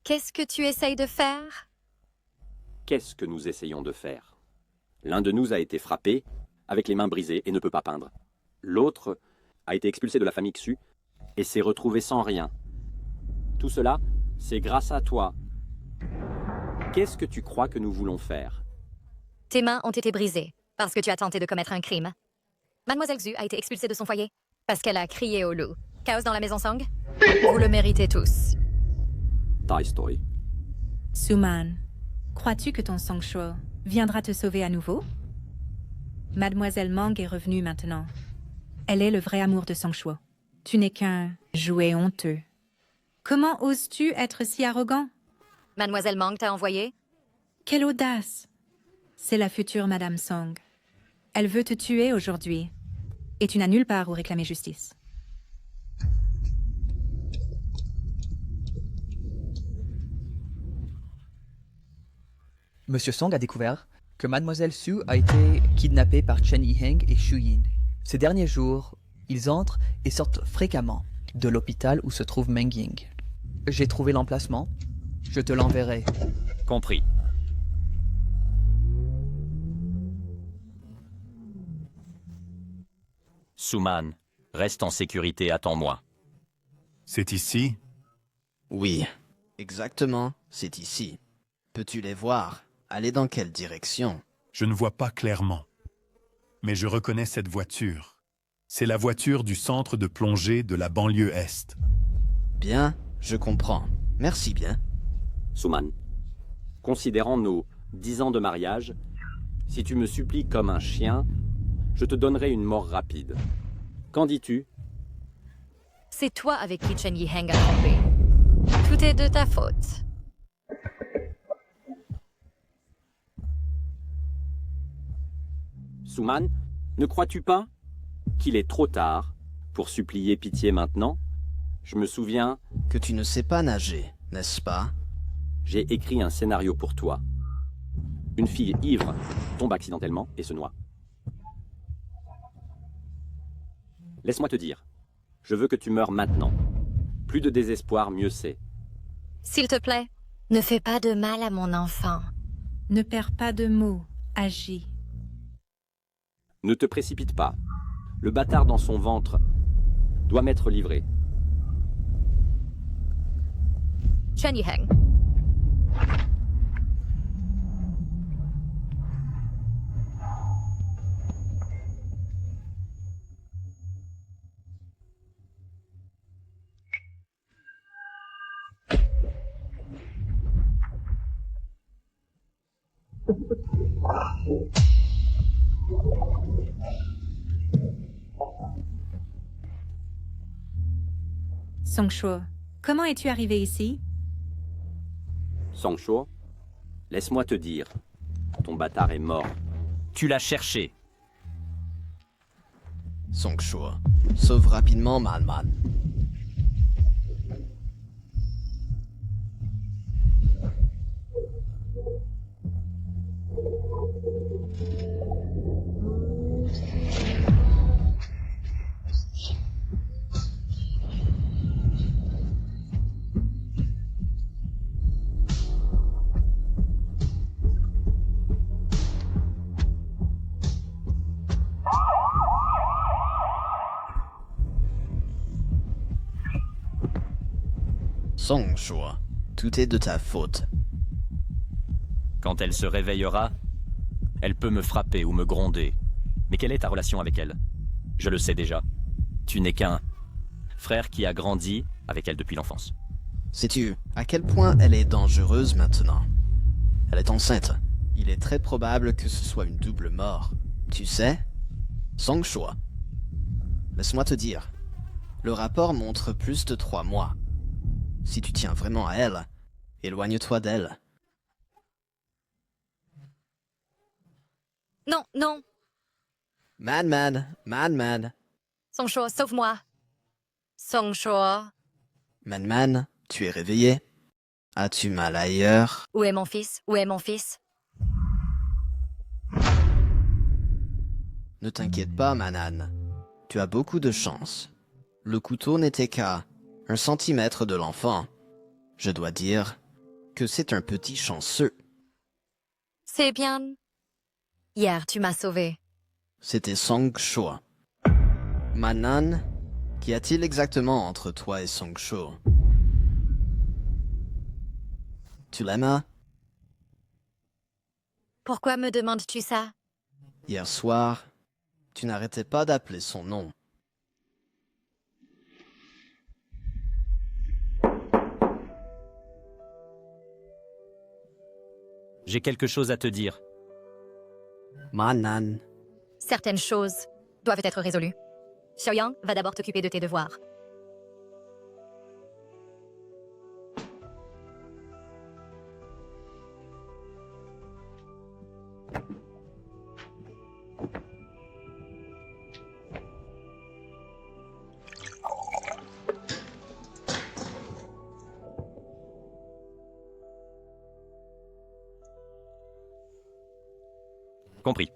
Qu'est-ce que tu essayes de faire? Qu'est-ce que nous essayons de faire? L'un de nous a été frappé, avec les mains brisées et ne peut pas peindre. L'autre a été expulsé de la famille Xu et s'est retrouvé sans rien. Tout cela, c'est grâce à toi. Qu'est-ce que tu crois que nous voulons faire? Tes mains ont été brisées parce que tu as tenté de commettre un crime. Mademoiselle Xu a été expulsée de son foyer parce qu'elle a crié au loup. Chaos dans la maison Song? Vous le méritez tous. Ta story. Suman, crois-tu que ton Songshuo viendra te sauver à nouveau? Mademoiselle Mang est revenue maintenant. Elle est le vrai amour de Songshuo. Tu n'es qu'un jouet honteux. Comment oses-tu être si arrogant? Mademoiselle Mang t'a envoyé? Quelle audace! C'est la future Madame Song. Elle veut te tuer aujourd'hui. Et tu n'as nulle part où réclamer justice. Monsieur Song a découvert que Mademoiselle Su a été kidnappée par Chen Yiheng et Xu Yin. Ces derniers jours, ils entrent et sortent fréquemment de l'hôpital où se trouve Meng Ying. J'ai trouvé l'emplacement. Je te l'enverrai. Compris. Suman, reste en sécurité, attends-moi. C'est ici? Oui, exactement, c'est ici. Peux-tu les voir? Aller dans quelle direction? Je ne vois pas clairement. Mais je reconnais cette voiture. C'est la voiture du centre de plongée de la banlieue Est. Bien, je comprends. Merci bien. Suman, considérant nos 10 ans de mariage, si tu me supplies comme un chien, je te donnerai une mort rapide. Qu'en dis-tu? C'est toi avec qui Chen Yiheng a trompé. Tout est de ta faute. Suman, ne crois-tu pas qu'il est trop tard pour supplier pitié maintenant? Je me souviens... Que tu ne sais pas nager, n'est-ce pas? J'ai écrit un scénario pour toi. Une fille ivre tombe accidentellement et se noie. Laisse-moi te dire, je veux que tu meurs maintenant. Plus de désespoir, mieux c'est. S'il te plaît, ne fais pas de mal à mon enfant. Ne perds pas de mots, agis. Ne te précipite pas. Le bâtard dans son ventre doit m'être livré. Chen Yiheng. Songshuo, comment es-tu arrivé ici? Songshuo, laisse-moi te dire. Ton bâtard est mort. Tu l'as cherché. Songshuo, sauve rapidement Man Man. Songshuo, tout est de ta faute. Quand elle se réveillera, elle peut me frapper ou me gronder. Mais quelle est ta relation avec elle? Je le sais déjà. Tu n'es qu'un frère qui a grandi avec elle depuis l'enfance. Sais-tu à quel point elle est dangereuse maintenant? Elle est enceinte. Il est très probable que ce soit une double mort. Tu sais, Songshuo, laisse-moi te dire. Le rapport montre plus de 3 mois. Si tu tiens vraiment à elle, éloigne-toi d'elle. Non, non. Man. Songshuo, sauve-moi. Songshuo. Man, tu es réveillé? As-tu mal ailleurs? Où est mon fils? Où est mon fils? Ne t'inquiète pas, Manan. Tu as beaucoup de chance. Le couteau n'était qu'à 1 centimètre de l'enfant. Je dois dire que c'est un petit chanceux. C'est bien. Hier, tu m'as sauvé. C'était Songshuo. Manan, qu'y a-t-il exactement entre toi et Songshuo? Tu l'aimes? Pourquoi me demandes-tu ça? Hier soir, tu n'arrêtais pas d'appeler son nom. J'ai quelque chose à te dire. Manan. Certaines choses doivent être résolues. Xiaoyang va d'abord t'occuper de tes devoirs. Compris.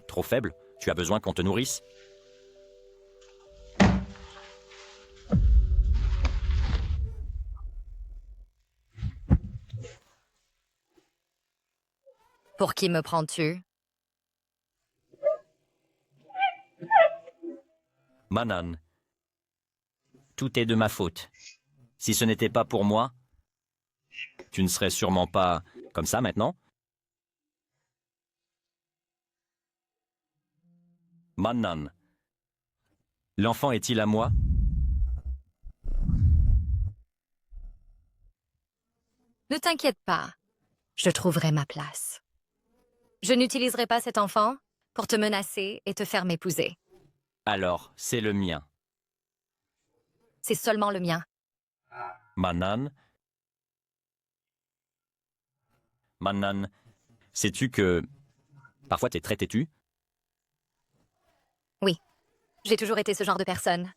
Trop faible? Tu as besoin qu'on te nourrisse? Pour qui me prends-tu? Manan, tout est de ma faute. Si ce n'était pas pour moi, tu ne serais sûrement pas comme ça maintenant. Manan, l'enfant est-il à moi? Ne t'inquiète pas, je trouverai ma place. Je n'utiliserai pas cet enfant pour te menacer et te faire m'épouser. Alors, c'est le mien. C'est seulement le mien. Manan, sais-tu que parfois t'es très têtu? Oui, j'ai toujours été ce genre de personne.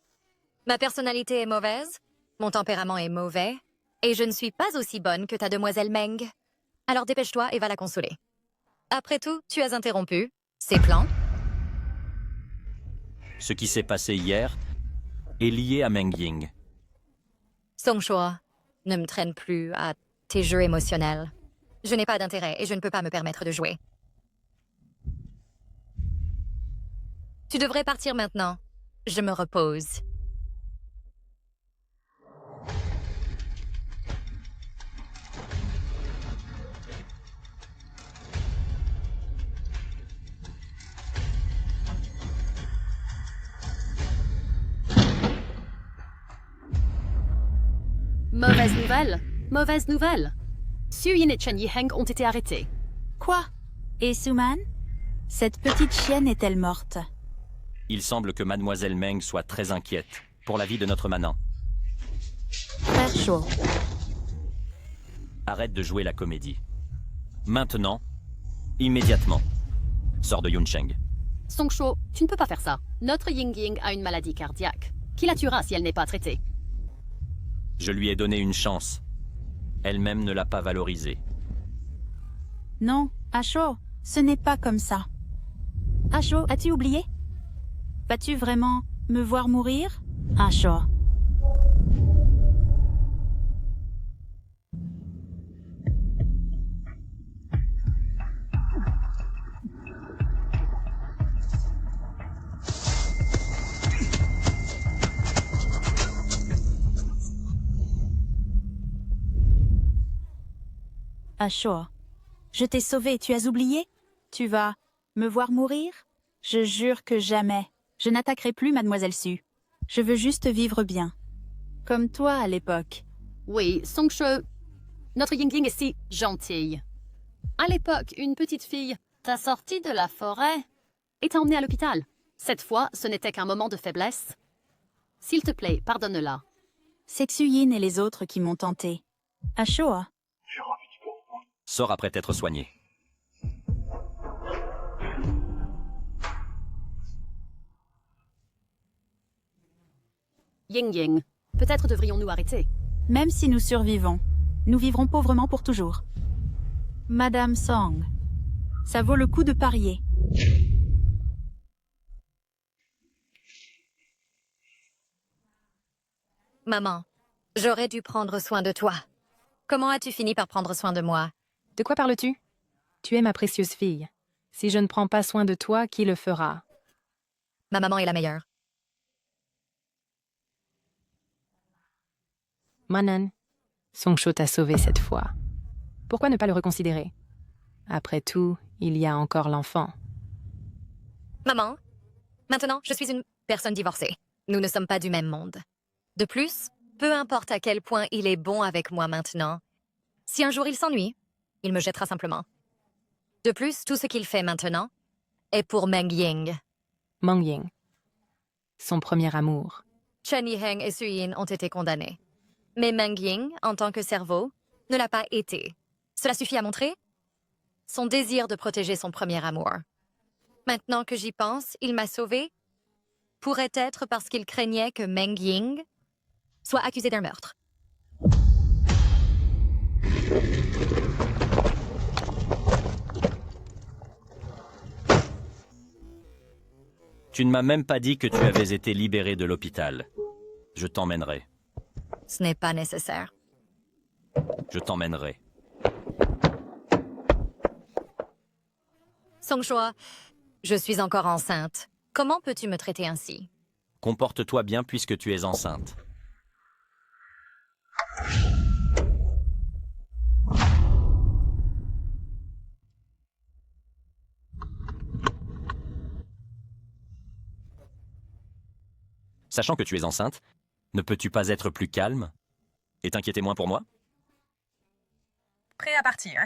Ma personnalité est mauvaise, mon tempérament est mauvais, et je ne suis pas aussi bonne que ta demoiselle Meng. Alors dépêche-toi et va la consoler. Après tout, tu as interrompu ses plans. Ce qui s'est passé hier est lié à Meng Ying. Songshuo, ne me traîne plus à tes jeux émotionnels. Je n'ai pas d'intérêt et je ne peux pas me permettre de jouer. Tu devrais partir maintenant. Je me repose. Mauvaise nouvelle. Mauvaise nouvelle. Su Yin et Chen Yiheng ont été arrêtés. Quoi? Et Suman? Cette petite chienne est-elle morte? Il semble que Mademoiselle Meng soit très inquiète pour la vie de notre manant. Frère Shaw. Arrête de jouer la comédie. Maintenant, immédiatement, sors de Yuncheng. Songsho, tu ne peux pas faire ça. Notre Ying-Ying a une maladie cardiaque. Qui la tuera si elle n'est pas traitée? Je lui ai donné une chance. Elle-même ne l'a pas valorisée. Non, Asho, ce n'est pas comme ça. Asho, as-tu oublié? Vas-tu vraiment me voir mourir? Asho. Asho, je t'ai sauvé, tu as oublié? Tu vas me voir mourir? Je jure que jamais. Je n'attaquerai plus Mademoiselle Su. Je veux juste vivre bien. Comme toi à l'époque. Oui, Songsho, notre Ying-Ying est si gentille. À l'époque, une petite fille t'a sorti de la forêt et t'a emmené à l'hôpital. Cette fois, ce n'était qu'un moment de faiblesse. S'il te plaît, pardonne-la. C'est Xuyin et les autres qui m'ont tenté. Asho. Sors après t'être soigné. Ying-Ying, peut-être devrions-nous arrêter. Même si nous survivons, nous vivrons pauvrement pour toujours. Madame Song, ça vaut le coup de parier. Maman, j'aurais dû prendre soin de toi. Comment as-tu fini par prendre soin de moi? De quoi parles-tu? Tu es ma précieuse fille. Si je ne prends pas soin de toi, qui le fera? Ma maman est la meilleure. Manan, Songsho t'a sauvé cette fois. Pourquoi ne pas le reconsidérer? Après tout, il y a encore l'enfant. Maman, maintenant, je suis une personne divorcée. Nous ne sommes pas du même monde. De plus, peu importe à quel point il est bon avec moi maintenant, si un jour il s'ennuie, il me jettera simplement. De plus, tout ce qu'il fait maintenant est pour Meng Ying. Meng Ying. Son premier amour. Chen Yiheng et Suyin ont été condamnés. Mais Meng Ying, en tant que cerveau, ne l'a pas été. Cela suffit à montrer son désir de protéger son premier amour. Maintenant que j'y pense, il m'a sauvée. Pourrait être parce qu'il craignait que Meng Ying soit accusé d'un meurtre. Tu ne m'as même pas dit que tu avais été libéré de l'hôpital. Je t'emmènerai. Ce n'est pas nécessaire. Je t'emmènerai. Songsho, je suis encore enceinte. Comment peux-tu me traiter ainsi? Comporte-toi bien puisque tu es enceinte. Sachant que tu es enceinte, ne peux-tu pas être plus calme et t'inquiéter moins pour moi? Prêt à partir.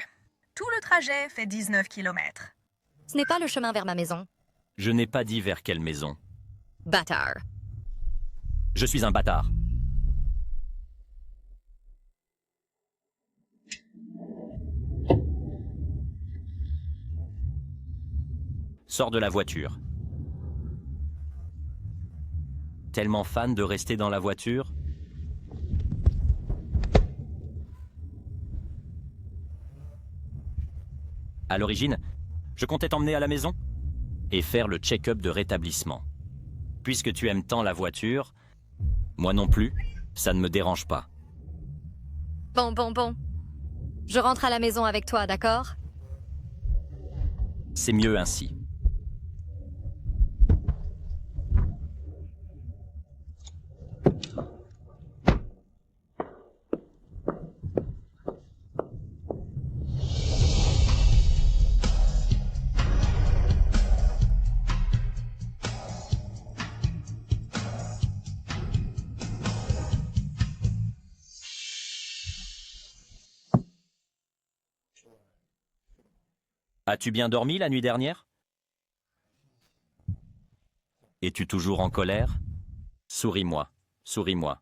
Tout le trajet fait 19 km. Ce n'est pas le chemin vers ma maison. Je n'ai pas dit vers quelle maison. Bâtard. Je suis un bâtard. Sors de la voiture. Tellement fan de rester dans la voiture? À l'origine, je comptais t'emmener à la maison et faire le check-up de rétablissement. Puisque tu aimes tant la voiture, moi non plus, ça ne me dérange pas. Bon. Je rentre à la maison avec toi, d'accord? C'est mieux ainsi. As-tu bien dormi la nuit dernière? Es-tu toujours en colère? Souris-moi, souris-moi.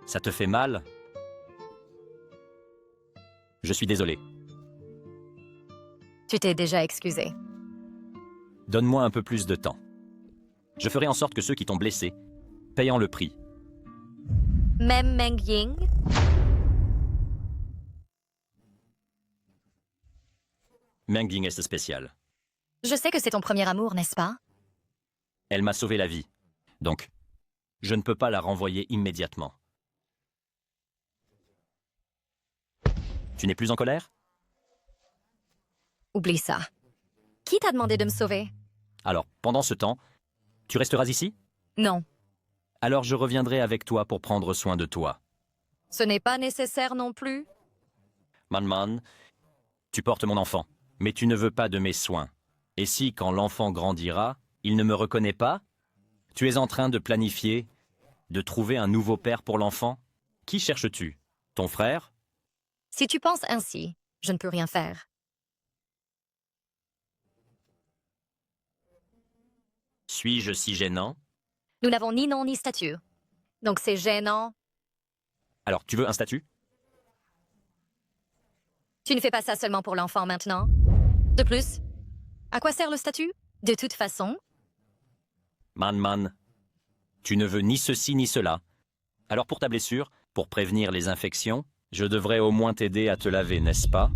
Ça te fait mal? Je suis désolé. Tu t'es déjà excusé. Donne-moi un peu plus de temps. Je ferai en sorte que ceux qui t'ont blessé payent le prix. Même Meng Ying? Meng Ying est spéciale. Je sais que c'est ton premier amour, n'est-ce pas? Elle m'a sauvé la vie. Donc, je ne peux pas la renvoyer immédiatement. Tu n'es plus en colère? Oublie ça. Qui t'a demandé de me sauver? Alors, pendant ce temps, tu resteras ici? Non. Alors je reviendrai avec toi pour prendre soin de toi. Ce n'est pas nécessaire non plus. Man, tu portes mon enfant, mais tu ne veux pas de mes soins. Et si, quand l'enfant grandira, il ne me reconnaît pas? Tu es en train de planifier, de trouver un nouveau père pour l'enfant? Qui cherches-tu? Ton frère? Si tu penses ainsi, je ne peux rien faire. Suis-je si gênant? Nous n'avons ni nom ni statut. Donc c'est gênant. Alors, tu veux un statut? Tu ne fais pas ça seulement pour l'enfant maintenant. De plus, à quoi sert le statut? De toute façon. Man, tu ne veux ni ceci ni cela. Alors pour ta blessure, pour prévenir les infections, je devrais au moins t'aider à te laver, n'est-ce pas?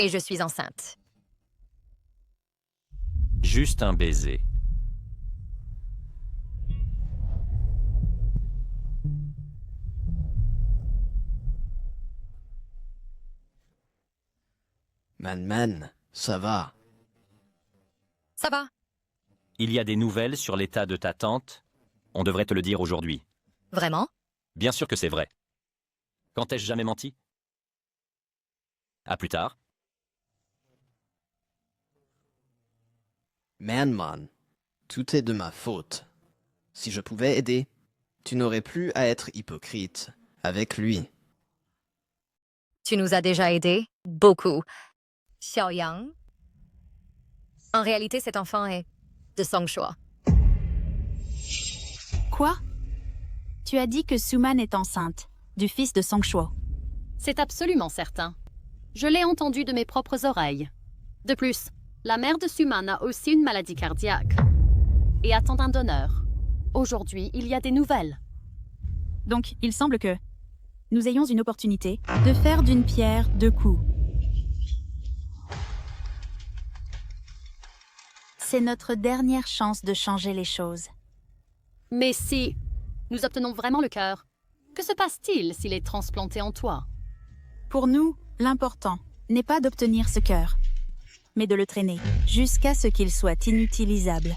Et je suis enceinte. Juste un baiser. Man, ça va. Ça va. Il y a des nouvelles sur l'état de ta tante? On devrait te le dire aujourd'hui. Vraiment? Bien sûr que c'est vrai. Quand t'ai-je jamais menti? À plus tard. Man, tout est de ma faute. Si je pouvais aider, tu n'aurais plus à être hypocrite avec lui. Tu nous as déjà aidés, beaucoup. Xiaoyang. En réalité, cet enfant est de Songshuo. Quoi? Tu as dit que Suman est enceinte, du fils de Songshuo. C'est absolument certain. Je l'ai entendu de mes propres oreilles. De plus, la mère de Suman a aussi une maladie cardiaque et attend un donneur. Aujourd'hui, il y a des nouvelles. Donc, il semble que nous ayons une opportunité de faire d'une pierre deux coups. C'est notre dernière chance de changer les choses. Mais si nous obtenons vraiment le cœur, que se passe-t-il s'il est transplanté en toi? Pour nous, l'important n'est pas d'obtenir ce cœur, mais de le traîner jusqu'à ce qu'il soit inutilisable.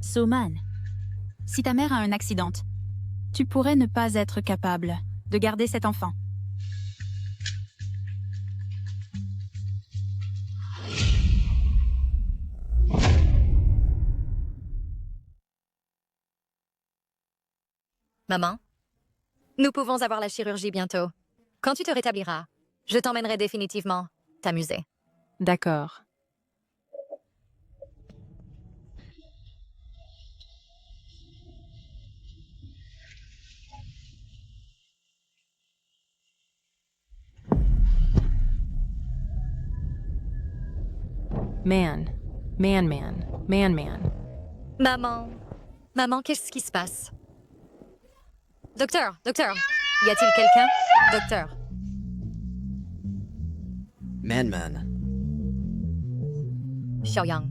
Suman, si ta mère a un accident, tu pourrais ne pas être capable de garder cet enfant. Maman, nous pouvons avoir la chirurgie bientôt. Quand tu te rétabliras, je t'emmènerai définitivement t'amuser. D'accord. Man. Maman, qu'est-ce qui se passe? Docteur, y a-t-il quelqu'un? Docteur. Man. Xiaoyang.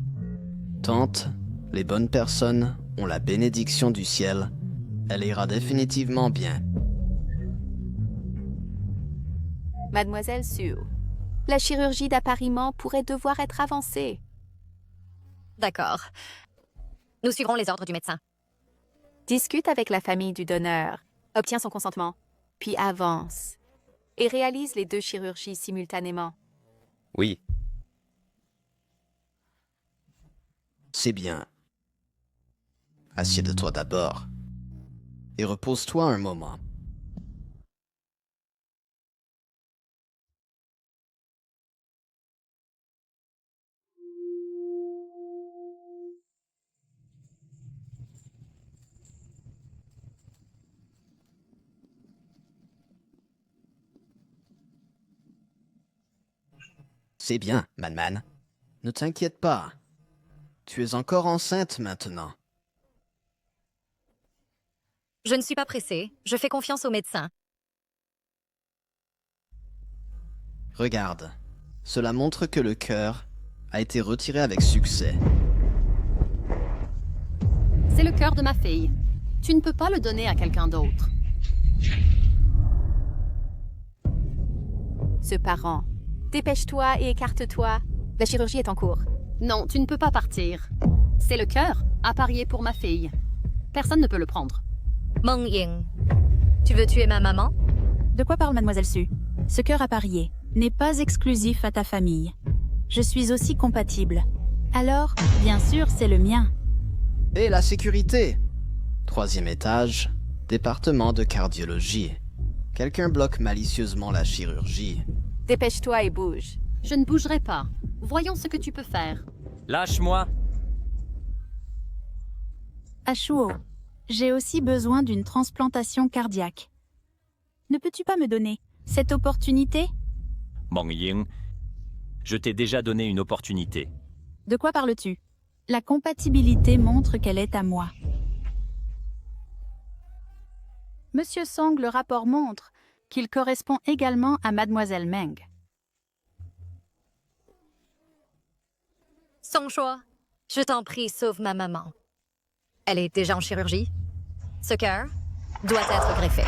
Tante, les bonnes personnes ont la bénédiction du ciel. Elle ira définitivement bien. Mademoiselle Su, la chirurgie d'appariement pourrait devoir être avancée. D'accord. Nous suivrons les ordres du médecin. Discute avec la famille du donneur, obtiens son consentement, puis avance. Et réalise les 2 chirurgies simultanément. Oui. C'est bien. Assieds-toi d'abord. Et repose-toi un moment. C'est bien, Man. Ne t'inquiète pas. Tu es encore enceinte maintenant. Je ne suis pas pressée. Je fais confiance au médecin. Regarde. Cela montre que le cœur a été retiré avec succès. C'est le cœur de ma fille. Tu ne peux pas le donner à quelqu'un d'autre. Ce parent, dépêche-toi et écarte-toi. La chirurgie est en cours. Non, tu ne peux pas partir. C'est le cœur, apparié pour ma fille. Personne ne peut le prendre. Meng Ying, tu veux tuer ma maman? De quoi parle Mademoiselle Su? Ce cœur apparié n'est pas exclusif à ta famille. Je suis aussi compatible. Alors, bien sûr, c'est le mien. Et la sécurité! 3e étage, département de cardiologie. Quelqu'un bloque malicieusement la chirurgie. Dépêche-toi et bouge. Je ne bougerai pas. Voyons ce que tu peux faire. Lâche-moi! Ashuo, j'ai aussi besoin d'une transplantation cardiaque. Ne peux-tu pas me donner cette opportunité? Meng Ying, je t'ai déjà donné une opportunité. De quoi parles-tu? La compatibilité montre qu'elle est à moi. Monsieur Song, le rapport montre qu'il correspond également à Mademoiselle Meng. Song Shuo, je t'en prie, sauve ma maman. Elle est déjà en chirurgie. Ce cœur doit être greffé.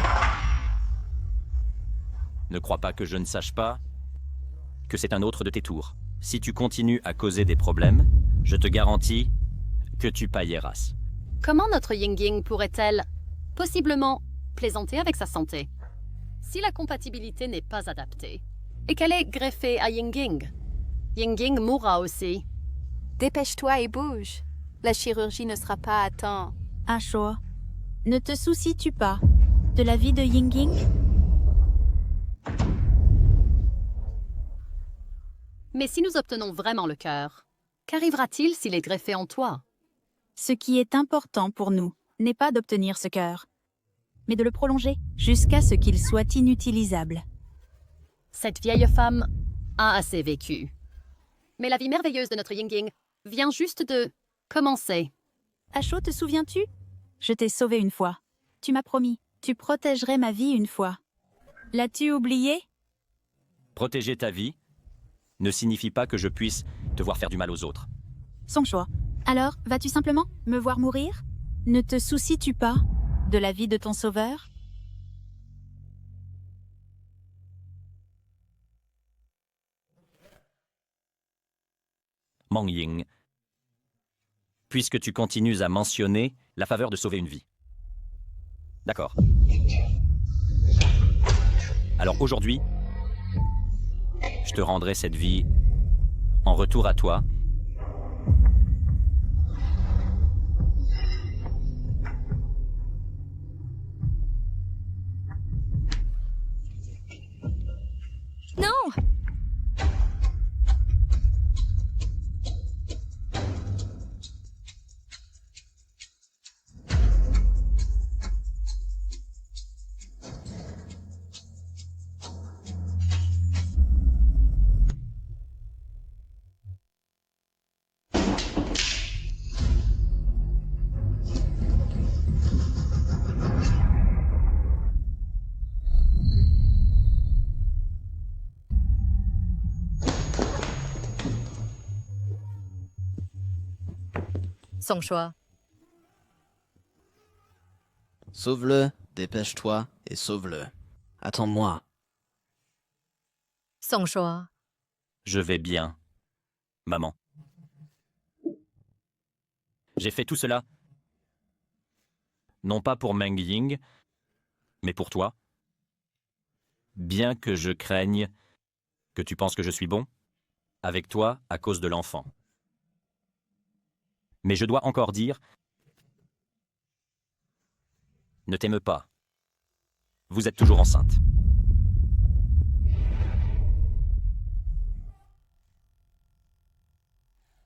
Ne crois pas que je ne sache pas que c'est un autre de tes tours. Si tu continues à causer des problèmes, je te garantis que tu pailleras. Comment notre Ying pourrait-elle, possiblement, plaisanter avec sa santé? Si la compatibilité n'est pas adaptée, et qu'elle est greffée à Ying mourra aussi. Dépêche-toi et bouge. La chirurgie ne sera pas à temps. Ashuo, ne te soucies-tu pas de la vie de Ying? Mais si nous obtenons vraiment le cœur, qu'arrivera-t-il s'il est greffé en toi? Ce qui est important pour nous n'est pas d'obtenir ce cœur, mais de le prolonger jusqu'à ce qu'il soit inutilisable. Cette vieille femme a assez vécu. Mais la vie merveilleuse de notre Ying vient juste de commencer. Ashuo, te souviens-tu? Je t'ai sauvé une fois. Tu m'as promis, tu protégerais ma vie une fois. L'as-tu oublié? Protéger ta vie ne signifie pas que je puisse te voir faire du mal aux autres. Son choix. Alors, vas-tu simplement me voir mourir? Ne te soucies-tu pas de la vie de ton sauveur? Meng Ying, puisque tu continues à mentionner la faveur de sauver une vie. D'accord. Alors aujourd'hui, je te rendrai cette vie en retour à toi. Non! Son choix. Sauve-le, dépêche-toi et sauve-le. Attends-moi. Son choix. Je vais bien, maman. J'ai fait tout cela, non pas pour Meng Ying, mais pour toi. Bien que je craigne que tu penses que je suis bon, avec toi à cause de l'enfant. Mais je dois encore dire, ne t'émeus pas. Vous êtes toujours enceinte.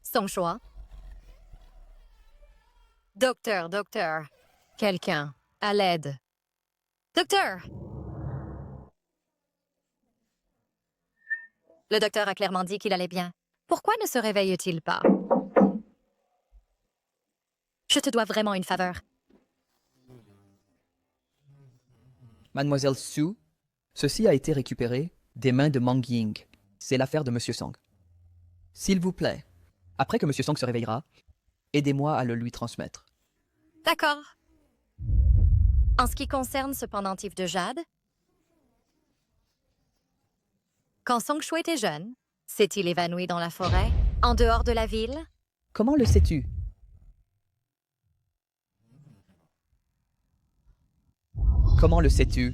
Son choix. Docteur, docteur. Quelqu'un. À l'aide. Docteur! Le docteur a clairement dit qu'il allait bien. Pourquoi ne se réveille-t-il pas? Je te dois vraiment une faveur. Mademoiselle Su, ceci a été récupéré des mains de Meng Ying. C'est l'affaire de Monsieur Song. S'il vous plaît, après que Monsieur Song se réveillera, aidez-moi à le lui transmettre. D'accord. En ce qui concerne ce pendentif de jade, quand Song Shu était jeune, s'est-il évanoui dans la forêt, en dehors de la ville? Comment le sais-tu? Comment le sais-tu?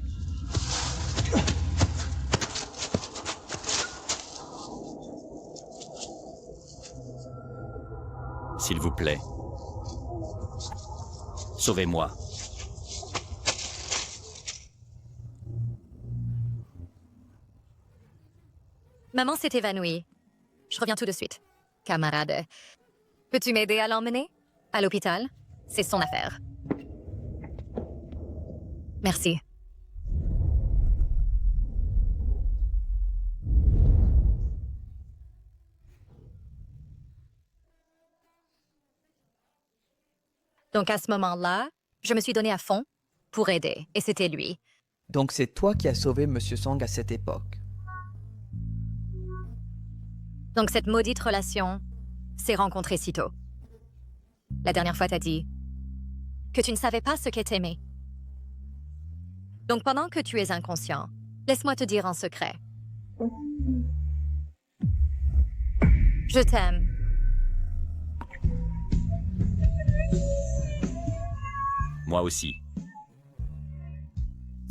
S'il vous plaît. Sauvez-moi. Maman s'est évanouie. Je reviens tout de suite. Camarade, peux-tu m'aider à l'emmener? À l'hôpital? C'est son affaire. Merci. Donc à ce moment-là, je me suis donné à fond pour aider, et c'était lui. Donc c'est toi qui as sauvé Monsieur Song à cette époque. Donc cette maudite relation s'est rencontrée si tôt. La dernière fois, t'as dit que tu ne savais pas ce qu'est aimer. Donc pendant que tu es inconscient, laisse-moi te dire en secret. Je t'aime. Moi aussi.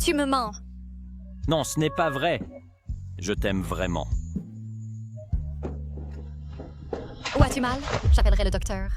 Tu me mens. Non, ce n'est pas vrai. Je t'aime vraiment. Où as-tu mal? J'appellerai le docteur.